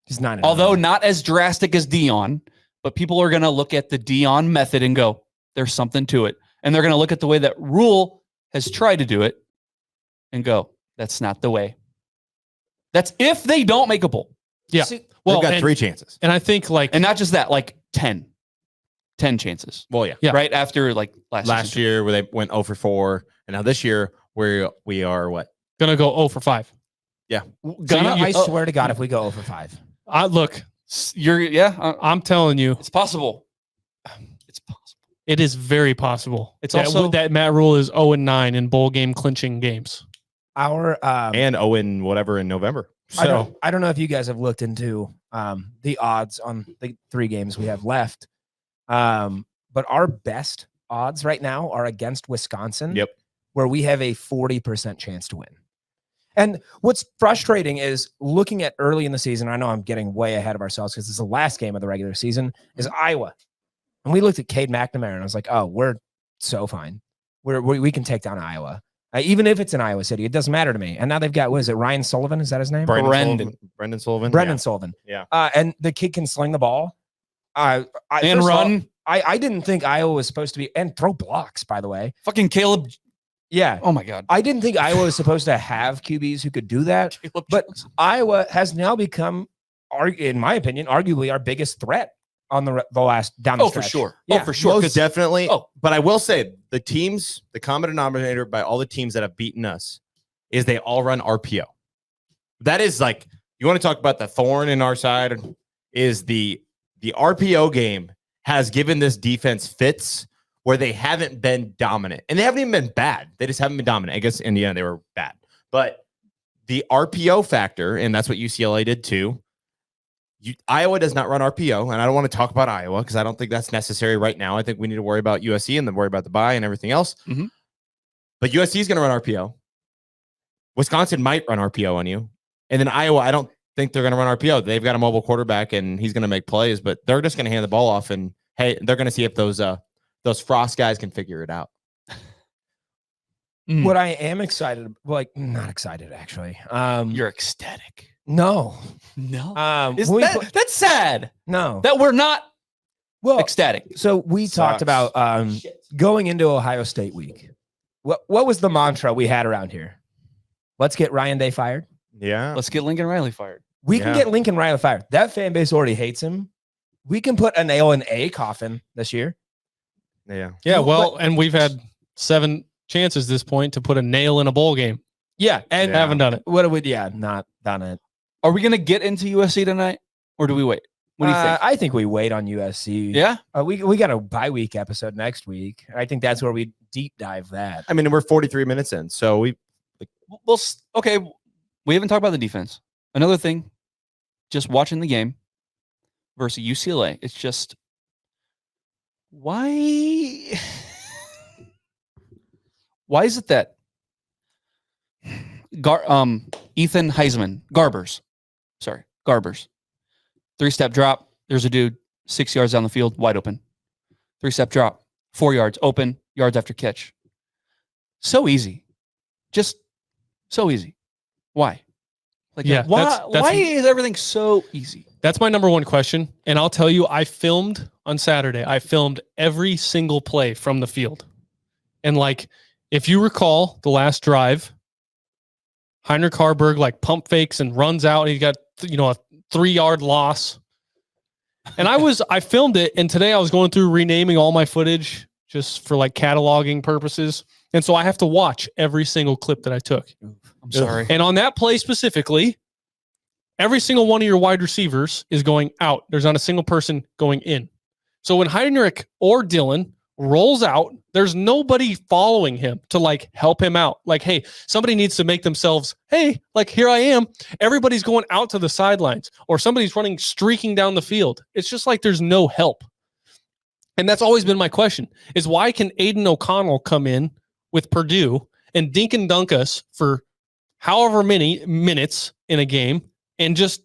He's not. Although not as drastic as Dion, but people are going to look at the Dion method and go, there's something to it. And they're going to look at the way that Rule has tried to do it and go, that's not the way. That's if they don't make a bowl. Yeah. Well, they've got 3 chances. And I think And not just that, like 10 chances. Well, yeah. Yeah. Right after like Last year where they went 0 for 4. And now this year we are what? Gonna go 0 for 5. I swear to God, if we go over 5. Look, I'm telling you, it's possible. It's possible. it is very possible. It's that, also- that Matt Rule is 0-9 in bowl game clinching games. Our and Owen whatever in November. So I don't know if you guys have looked into the odds on the 3 games we have left. But our best odds right now are against Wisconsin. Yep. Where we have a 40% chance to win. And what's frustrating is looking at early in the season, I know I'm getting way ahead of ourselves because it's the last game of the regular season, is Iowa. And we looked at Cade McNamara and I was like, oh, we're so fine. We can take down Iowa. Even if it's in Iowa City, it doesn't matter to me. And now they've got, what is it, Ryan Sullivan? Is that his name? Brendan Sullivan. Sullivan. Yeah. And the kid can sling the ball. And run. I didn't think Iowa was supposed to be, and throw blocks, by the way. Fucking Caleb. Yeah. Oh my God. I didn't think Iowa was supposed to have QBs who could do that. But Iowa has now become, in my opinion, arguably our biggest threat on the last down the Oh, stretch. for sure. Yeah. Oh, for sure. Most definitely. Oh. But I will say the common denominator by all the teams that have beaten us is they all run RPO. That is like, you want to talk about the thorn in our side, is the RPO game has given this defense fits where they haven't been dominant. And they haven't even been bad. They just haven't been dominant. I guess Indiana, they were bad. But the RPO factor, and that's what UCLA did too. Iowa does not run RPO, and I don't want to talk about Iowa because I don't think that's necessary right now. I think we need to worry about USC and then worry about the bye and everything else. Mm-hmm. But USC is going to run RPO. Wisconsin might run RPO on you. And then Iowa, I don't think they're going to run RPO. They've got a mobile quarterback, and he's going to make plays, but they're just going to hand the ball off, and hey, they're going to see if those Frost guys can figure it out. What I am excited, not excited actually. You're ecstatic. No. That's sad. No. That we're not ecstatic. So we talked about going into Ohio State week. What was the mantra we had around here? Let's get Ryan Day fired. Yeah. Let's get Lincoln Riley fired. We can get Lincoln Riley fired. That fan base already hates him. We can put a nail in a coffin this year. Yeah. Yeah, well, and we've had 7 chances this point to put a nail in a bowl game. Yeah, and haven't done it. Not done it. Are we going to get into USC tonight, or do we wait? What do you think? I think we wait on USC. Yeah? We got a bye week episode next week. I think that's where we deep dive that. I mean, we're 43 minutes in, so Okay, we haven't talked about the defense. Another thing, just watching the game versus UCLA, it's just, why is it that Ethan Heisman, Garbers, 3-step drop, there's a dude 6 yards down the field, wide open. 3-step drop, 4 yards, open, yards after catch. So easy. Just so easy. Why? Why is everything so easy? That's my number one question. And I'll tell you, I filmed on Saturday. I filmed every single play from the field. And if you recall the last drive, Heinrich Harburg pump fakes and runs out. And he got, a 3-yard loss. And I filmed it. And today I was going through renaming all my footage just for cataloging purposes. And so I have to watch every single clip that I took. I'm sorry. And on that play specifically, every single one of your wide receivers is going out. There's not a single person going in. So when Heinrich or Dylan rolls out, there's nobody following him to help him out. Hey, somebody needs to make themselves, hey, here I am. Everybody's going out to the sidelines, or somebody's streaking down the field. It's just there's no help. And that's always been my question, is why can Aiden O'Connell come in with Purdue and dink and dunk us for however many minutes in a game and just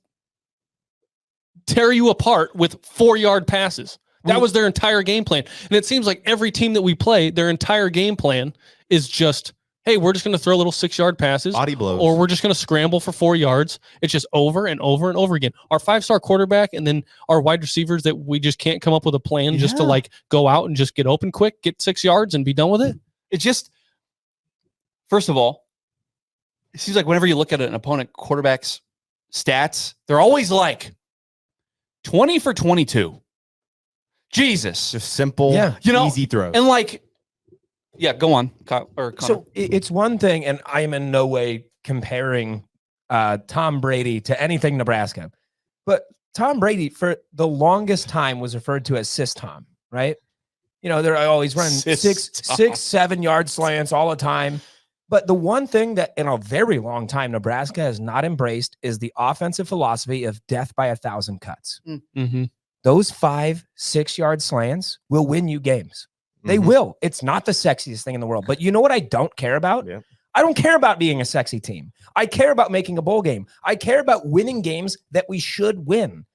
tear you apart with 4-yard passes? That was their entire game plan. And it seems like every team that we play, their entire game plan is just, hey, we're just going to throw little 6-yard passes. Body blows. Or we're just going to scramble for 4 yards. It's just over and over and over again. Our 5-star quarterback and then our wide receivers that we just can't come up with a plan just to go out and just get open quick, get 6 yards and be done with it. It's just, first of all, it seems like whenever you look at an opponent quarterback's stats, they're always 20 for 22. Jesus. just simple, easy throws. And go on. Connor. So it's one thing, and I am in no way comparing Tom Brady to anything Nebraska. But Tom Brady, for the longest time, was referred to as Sis Tom, right? You know, they're always running Sis Tom. 6-7 yard slants all the time. But the one thing that in a very long time Nebraska has not embraced is the offensive philosophy of death by 1,000 cuts. Mm-hmm. Those 5-6 yard slants will win you games. They will. It's not the sexiest thing in the world. But you know what I don't care about? Yeah. I don't care about being a sexy team. I care about making a bowl game. I care about winning games that we should win.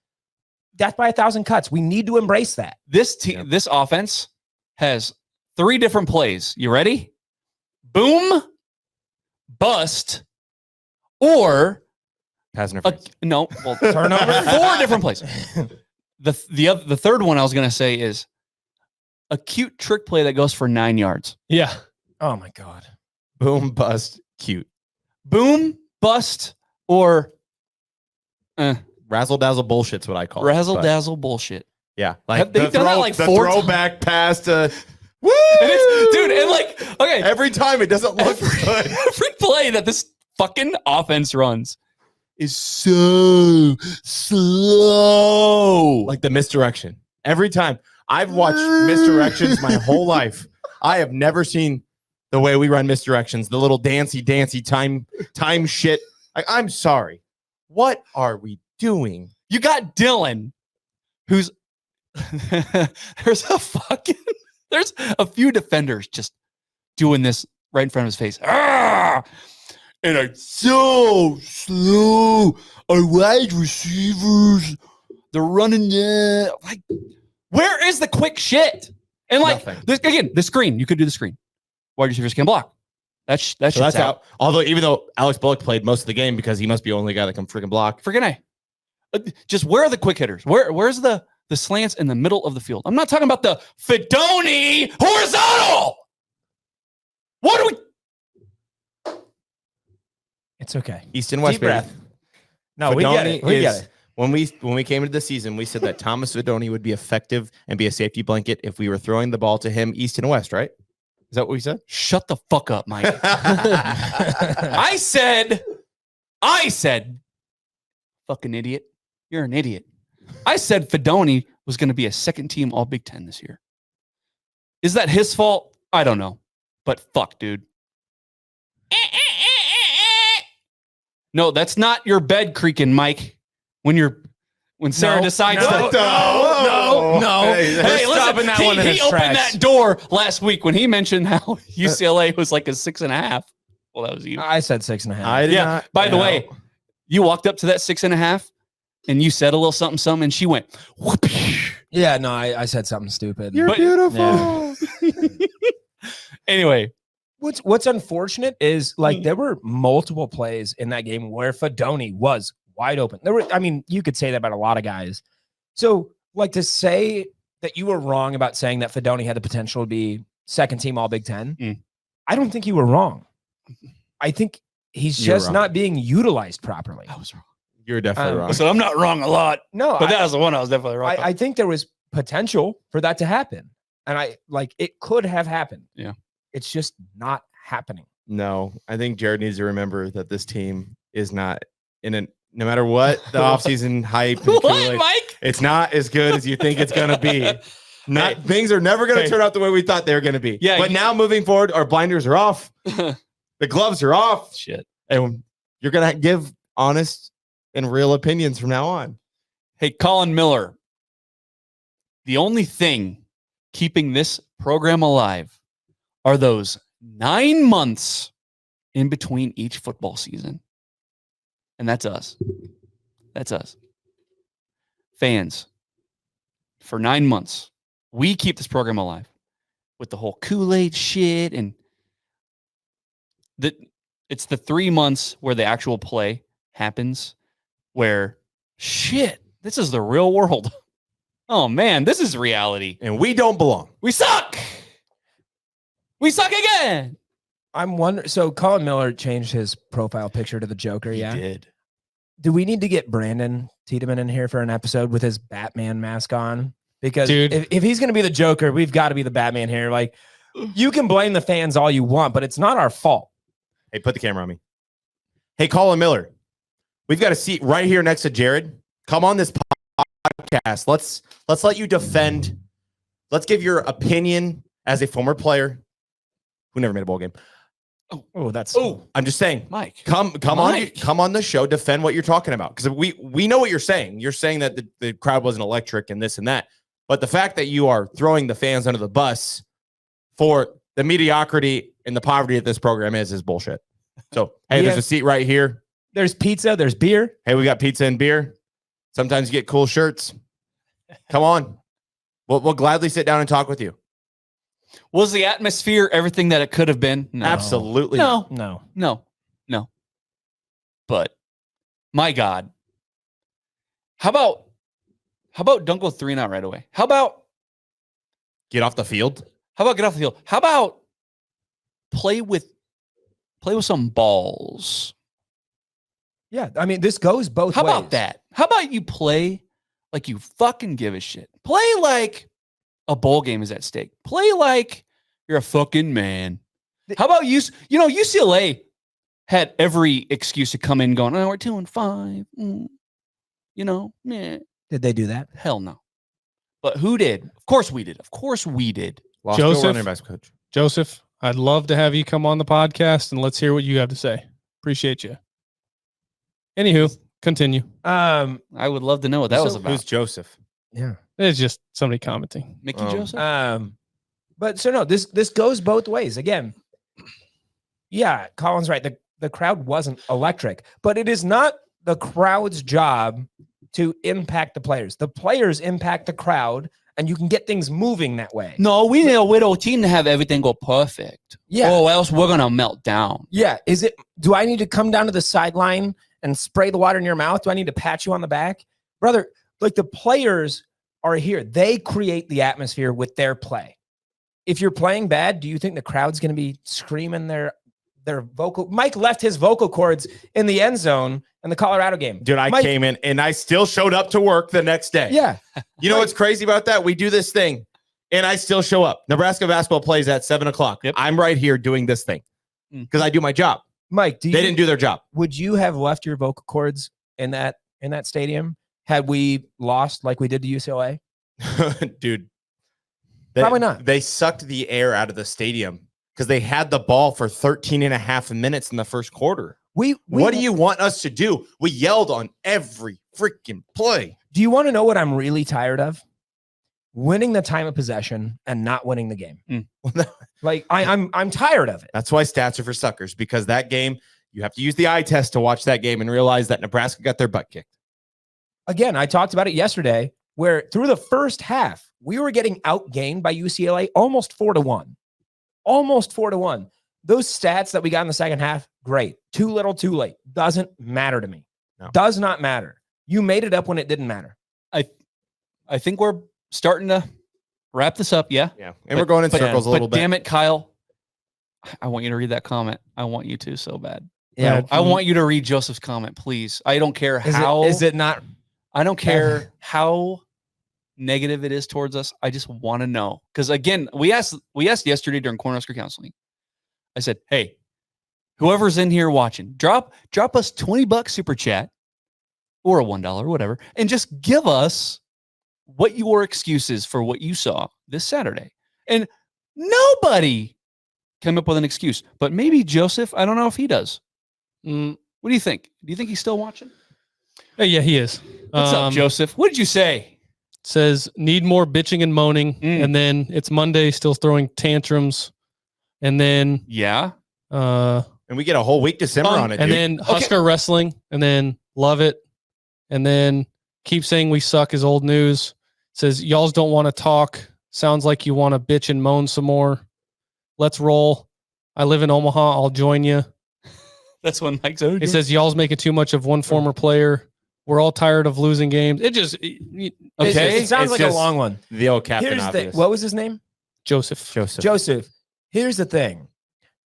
Death by 1,000 cuts. We need to embrace that. This team, this offense has 3 different plays. You ready? Boom, bust, or Pass interference. Turnover. 4 different plays. The third one I was gonna say is a cute trick play that goes for 9 yards. Yeah. Oh my God. Boom, bust, cute. Boom, bust, or Razzle dazzle bullshit's what I call razzle it. but dazzle bullshit. Yeah. Have they done that like the 4 throwback pass to woo! And it's, dude, and like, okay, Every time it doesn't look good. every play that this fucking offense runs is so slow. Like the misdirection. Every time. I've watched misdirections my whole life. I have never seen the way we run misdirections, the little dancey time shit. I'm sorry. What are we doing? You got Dylan, who's there's a few defenders just doing this right in front of his face. Ah! And it's so slow. Our wide receivers, they're running there. Like, where is the quick shit? And like Nothing. the screen. You could do the screen. Wide receivers can't block. That's out. Although, even though Alex Bullock played most of the game because he must be the only guy that can freaking block. Freaking A. Just where are the quick hitters? Where's the slants in the middle of the field? I'm not talking about the Fedoni horizontal. What do we? It's okay. East and West. Deep breath. No, we get it. We get it. When we came into the season, we said that Thomas Fedoni would be effective and be a safety blanket if we were throwing the ball to him east and west, right? Is that what we said? Shut the fuck up, Mike. I said, fucking idiot. You're an idiot. I said Fedoni was going to be a second team All Big Ten this year. Is that his fault? I don't know. But fuck, dude. No, that's not your bed creaking, Mike. When Sarah decides to no. Hey, listen, he opened that door last week when he mentioned how UCLA was like a 6.5. Well, that was you. I said 6.5. I did not. By the way, you walked up to that 6.5 and you said a little something, and she went, whoop. Yeah, no, I said something stupid. You're beautiful. Yeah. Anyway. What's unfortunate is like there were multiple plays in that game where Fedoni was wide open. You could say that about a lot of guys. So, like, to say that you were wrong about saying that Fedoni had the potential to be second team All Big Ten, I don't think you were wrong. I think he's just not being utilized properly. I was wrong. You're definitely wrong. So I'm not wrong a lot. No, but that was the one I was definitely wrong. I think there was potential for that to happen, and it could have happened. Yeah, it's just not happening. No, I think Jared needs to remember that this team is not no matter what the offseason hype. What, Mike? It's not as good as you think it's going to be. Things are never going to turn out the way we thought they were going to be. Yeah, but now moving forward, our blinders are off. The gloves are off. Shit. And you're going to give honest and real opinions from now on. Hey, Colin Miller, the only thing keeping this program alive are those 9 months in between each football season. And that's us. That's us. Fans, for 9 months, we keep this program alive with the whole Kool-Aid shit. And it's the 3 months where the actual play happens where, shit, this is the real world. Oh, man, this is reality. And we don't belong. We suck. We suck again. I'm wondering. So Colin Miller changed his profile picture to the Joker. He Yeah. did. Do we need to get Brandon Tiedemann in here for an episode with his Batman mask on? Because Dude. if he's going to be the Joker, we've got to be the Batman here. Like, you can blame the fans all you want, but it's not our fault. Hey, put the camera on me. Hey, Colin Miller, We've got a seat right here next to Jared. Come on this podcast. Let's let you defend. Let's give your opinion as a former player who never made a bowl game. Oh, that's. I'm just saying, Mike. come on the show, defend what you're talking about, because we know what you're saying. You're saying that the crowd wasn't electric and this and that, but the fact that you are throwing the fans under the bus for the mediocrity and the poverty that this program is bullshit. So hey, there's a seat right here. There's pizza. There's beer. Hey, we got pizza and beer. Sometimes you get cool shirts. Come on, we'll gladly sit down and talk with you. Was the atmosphere everything that it could have been? No. Absolutely. No. But my God, how about don't go 3 and out right away? How about Get off the field. get off the field? How about play with some balls? Yeah, I mean, this goes both ways. How about that? How about you play like you fucking give a shit? Play like a bowl game is at stake. Play like you're a fucking man. How about UCLA had every excuse to come in going, oh, we're 2-5. Meh. Did they do that? Hell no. But who did? Of course we did. Lost Joseph. running backs coach. Joseph, I'd love to have you come on the podcast and let's hear what you have to say. Appreciate you. Anywho, continue. I would love to know what that was about. Who's Joseph? Yeah. It's just somebody commenting. Mickey Joseph? But so no, this goes both ways. Again, yeah, Colin's right. The crowd wasn't electric, but it is not the crowd's job to impact the players. The players impact the crowd, and you can get things moving that way. No, we need a widow team to have everything go perfect. Yeah. Or else we're gonna melt down. Yeah. Do I need to come down to the sideline and spray the water in your mouth? Do I need to pat you on the back? Brother, like the players are here. They create the atmosphere with their play. If you're playing bad, do you think the crowd's going to be screaming their vocal? Mike left his vocal cords in the end zone in the Colorado game. Dude, I came in and I still showed up to work the next day. Yeah. You know what's crazy about that? We do this thing and I still show up. Nebraska basketball plays at 7:00. Yep. I'm right here doing this thing because I do my job. Mike, They didn't do their job. Would you have left your vocal cords in that stadium had we lost like we did to UCLA? Dude. Probably not. They sucked the air out of the stadium because they had the ball for 13 and a half minutes in the first quarter. What do you want us to do? We yelled on every freaking play. Do you want to know what I'm really tired of? Winning the time of possession and not winning the game. Like I'm tired of it. That's why stats are for suckers, because that game, you have to use the eye test to watch that game and realize that Nebraska got their butt kicked. Again, I talked about it yesterday, where through the first half, we were getting outgained by UCLA almost 4-1. Almost 4-1. Those stats that we got in the second half, great. Too little, too late. Doesn't matter to me. No. Does not matter. You made it up when it didn't matter. I think we're starting to wrap this up. Yeah. Yeah. And we're going in circles a little bit. Damn it, Kyle. I want you to read that comment. I want you to so bad. Yeah. I want you to read Joseph's comment, please. I don't care how. Is it not? I don't care how negative it is towards us. I just want to know. Because again, we asked yesterday during Cornhusker counseling. I said, hey, whoever's in here watching, drop us $20 super chat or a $1, whatever, and just give us what your excuse is for what you saw this Saturday. And nobody came up with an excuse. But maybe Joseph, I don't know if he does. What do you think? Do you think he's still watching? Yeah, he is. What's up, Joseph? What did you say? Says need more bitching and moaning, and then it's Monday, still throwing tantrums, and then and we get a whole week December on it, and dude. then Husker wrestling, and then love it, and then keep saying we suck is old news. Says y'all don't want to talk. Sounds like you want to bitch and moan some more. Let's roll. I live in Omaha. I'll join you. That's when Mike's over. He says y'all's making too much of one former player. We're all tired of losing games. It just It sounds It's like a just long one. The old captain Here's obvious. what was his name? Joseph. Joseph. Here's the thing.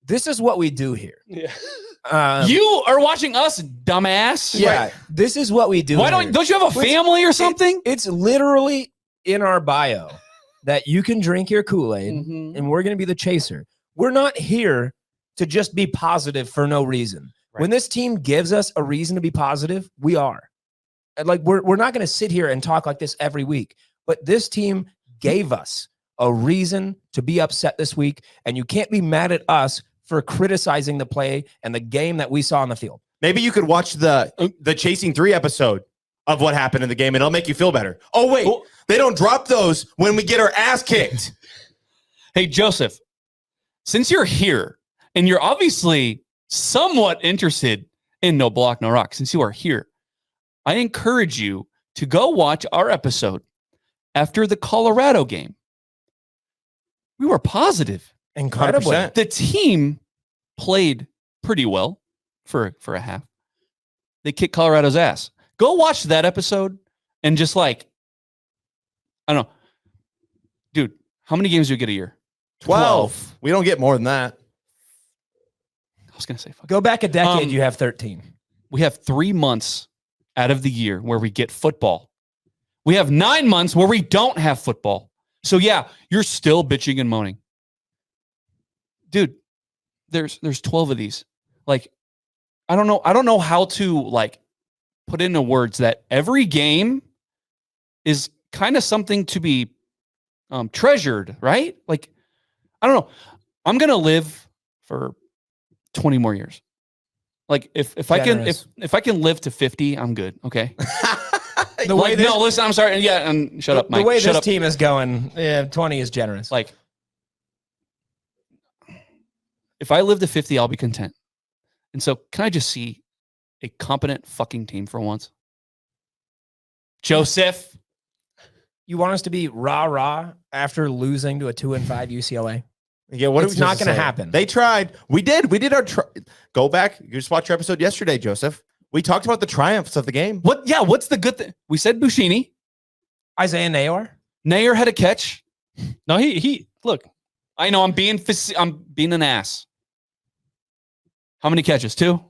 This is what we do here. Yeah. You are watching us, dumbass. Yeah. This is what we do. Why here. don't you have a family or something? It's literally in our bio that you can drink your Kool-Aid Mhm. and we're going to be the chaser. We're not here to just be positive for no reason. When this team gives us a reason to be positive, we are. And like we're not going to sit here and talk like this every week, but this team gave us a reason to be upset this week, and you can't be mad at us for criticizing the play and the game that we saw on the field. Maybe you could watch the Chasing 3 episode of what happened in the game, and it'll make you feel better. Oh, wait, they don't drop those when we get our ass kicked. Hey, Joseph, since you're here and you're obviously somewhat interested in No Block, No Rock, since you are here, I encourage you to go watch our episode after the Colorado game. We were positive. Incredibly. 100%. The team played pretty well for a half. They kicked Colorado's ass. Go watch that episode and just like, I don't know. Dude, how many games do you get a year? 12. We don't get more than that. I was going to say, fuck. Go back a decade, you have 13. We have 3 months out of the year where we get football. We have 9 months where we don't have football. So yeah, you're still bitching and moaning. Dude, there's 12 of these. Like, I don't know how to like put into words that every game is kind of something to be treasured, right? Like, I don't know. I'm going to live for 20 more years. Like if I can live to 50, I'm good. Okay. No, listen, I'm sorry. Yeah, and shut up, Mike. The way Shut this up. team is going, 20 is generous. Like, if I live to 50, I'll be content. And so, can I just see a competent fucking team for once? Joseph, you want us to be rah-rah after losing to a 2-5 UCLA? Yeah, what It's not going to happen. They tried. We did. We did our go back. You just watched your episode yesterday, Joseph. We talked about the triumphs of the game. what? Yeah, what's the good thing? We said Buschini. Isaiah Nayor? Nair had a catch. No, he look. I know I'm being an ass. How many catches? 2?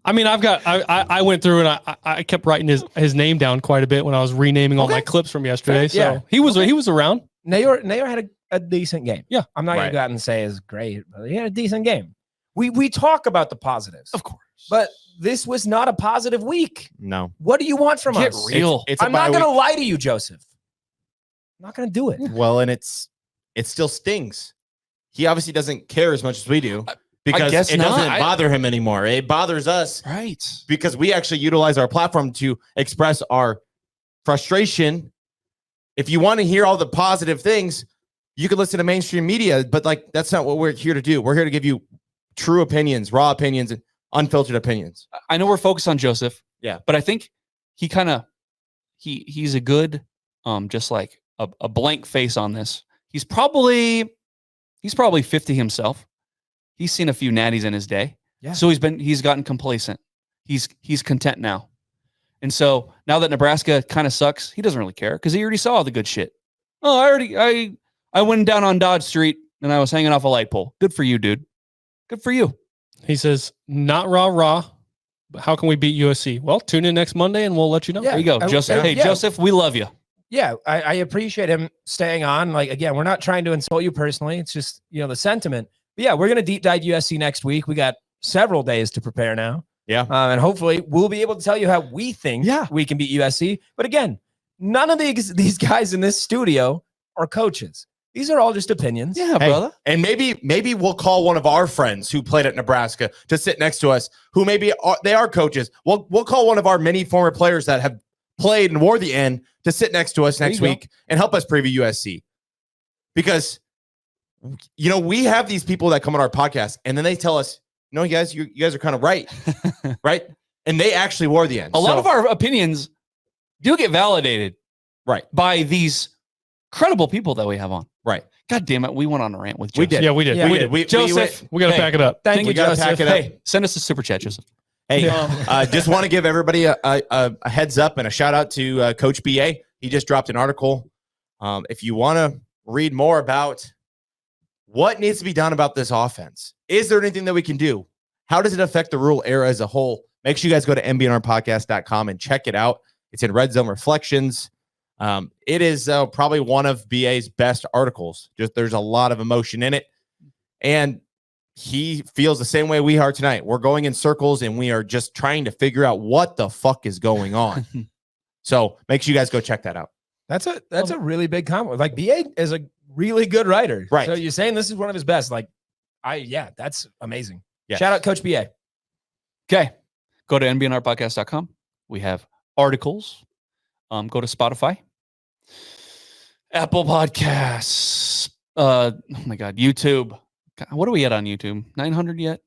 I mean, I went through and I kept writing his name down quite a bit when I was renaming all my clips from yesterday. So Yeah. he was around. Nayor had a decent game. Yeah. I'm not going Right. to go out and say it's great, but he had a decent game. We talk about the positives. Of course. But this was not a positive week. No. What do you want from Get us? real. It's a I'm not bye going to week. lie to you, Joseph. I'm not going to do it. Well, and it still stings. He obviously doesn't care as much as we do because guess it not. doesn't bother him anymore. It bothers us Right. because we actually utilize our platform to express our frustration. If you want to hear all the positive things, you can listen to mainstream media, but like that's not what we're here to do. We're here to give you true opinions, raw opinions, and unfiltered opinions. I know we're focused on Joseph. Yeah. But I think he kind of he's a good just like a blank face on this. He's probably 50 himself. He's seen a few natties in his day. Yeah. So he's gotten complacent. He's content now. And so now that Nebraska kind of sucks, he doesn't really care because he already saw all the good shit. Oh, I went down on Dodge Street and I was hanging off a light pole. Good for you, dude. Good for you. He says, not rah, but how can we beat USC? Well, tune in next Monday and we'll let you know. Yeah. There you go, Joseph. Hey, yeah. Joseph, we love you. Yeah, I appreciate him staying on. Like, again, we're not trying to insult you personally. It's just, the sentiment. But yeah, we're going to deep dive USC next week. We got several days to prepare now. Yeah. And hopefully we'll be able to tell you how we think we can beat USC. But again, none of these guys in this studio are coaches. These are all just opinions. Yeah, Hey, brother. And maybe we'll call one of our friends who played at Nebraska to sit next to us, who they are coaches. We'll call one of our many former players that have played and wore the N to sit next to us next week and help us preview USC. Because, we have these people that come on our podcast and then they tell us, no, you guys are kind of right. Right. And they actually wore the N. A lot of our opinions do get validated right by these credible people that we have on. Right. God damn it. We went on a rant with Joseph. We did. Yeah, we did. Yeah, we did. Joseph, We got to pack it up. Thank you, We gotta Joseph. pack it up. Hey, send us a super chat, Joseph. Hey, just want to give everybody a heads up and a shout out to Coach BA. He just dropped an article. If you want to read more about what needs to be done about this offense, is there anything that we can do? How does it affect the rural era as a whole? Make sure you guys go to mbnrpodcast.com and check it out. It's in Red Zone Reflections. It is probably one of BA's best articles. Just there's a lot of emotion in it. And he feels the same way we are tonight. We're going in circles and we are just trying to figure out what the fuck is going on. So make sure you guys go check that out. That's a really big compliment. Like BA is a really good writer. Right. So you're saying this is one of his best. Like, that's amazing. Yes. Shout out Coach BA. Okay. Go to nbnrpodcast.com. We have articles. Go to Spotify, Apple Podcasts. Oh my God, YouTube. God, what are we at on YouTube? 900 yet?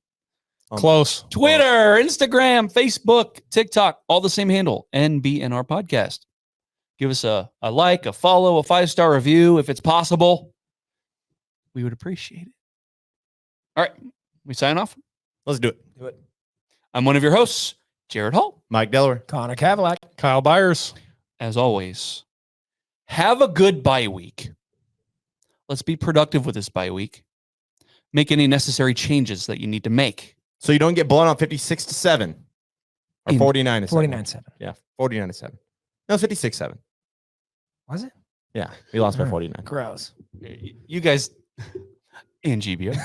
Close. Twitter, Instagram, Facebook, TikTok, all the same handle, NBNR Podcast. Give us a like, a follow, a 5-star review if it's possible. We would appreciate it. All right, we sign off. Let's do it. Do it. I'm one of your hosts, Jared Hall. Mike Delaware. Connor Cavalack. Kyle Byers. As always, have a good bye week. Let's be productive with this bye week. Make any necessary changes that you need to make. So you don't get blown out 56-7 or 49-7. 49-7. Yeah, 49-7. No, 56-7. Was it? Yeah, we lost by 49. Gross. You guys and GBO.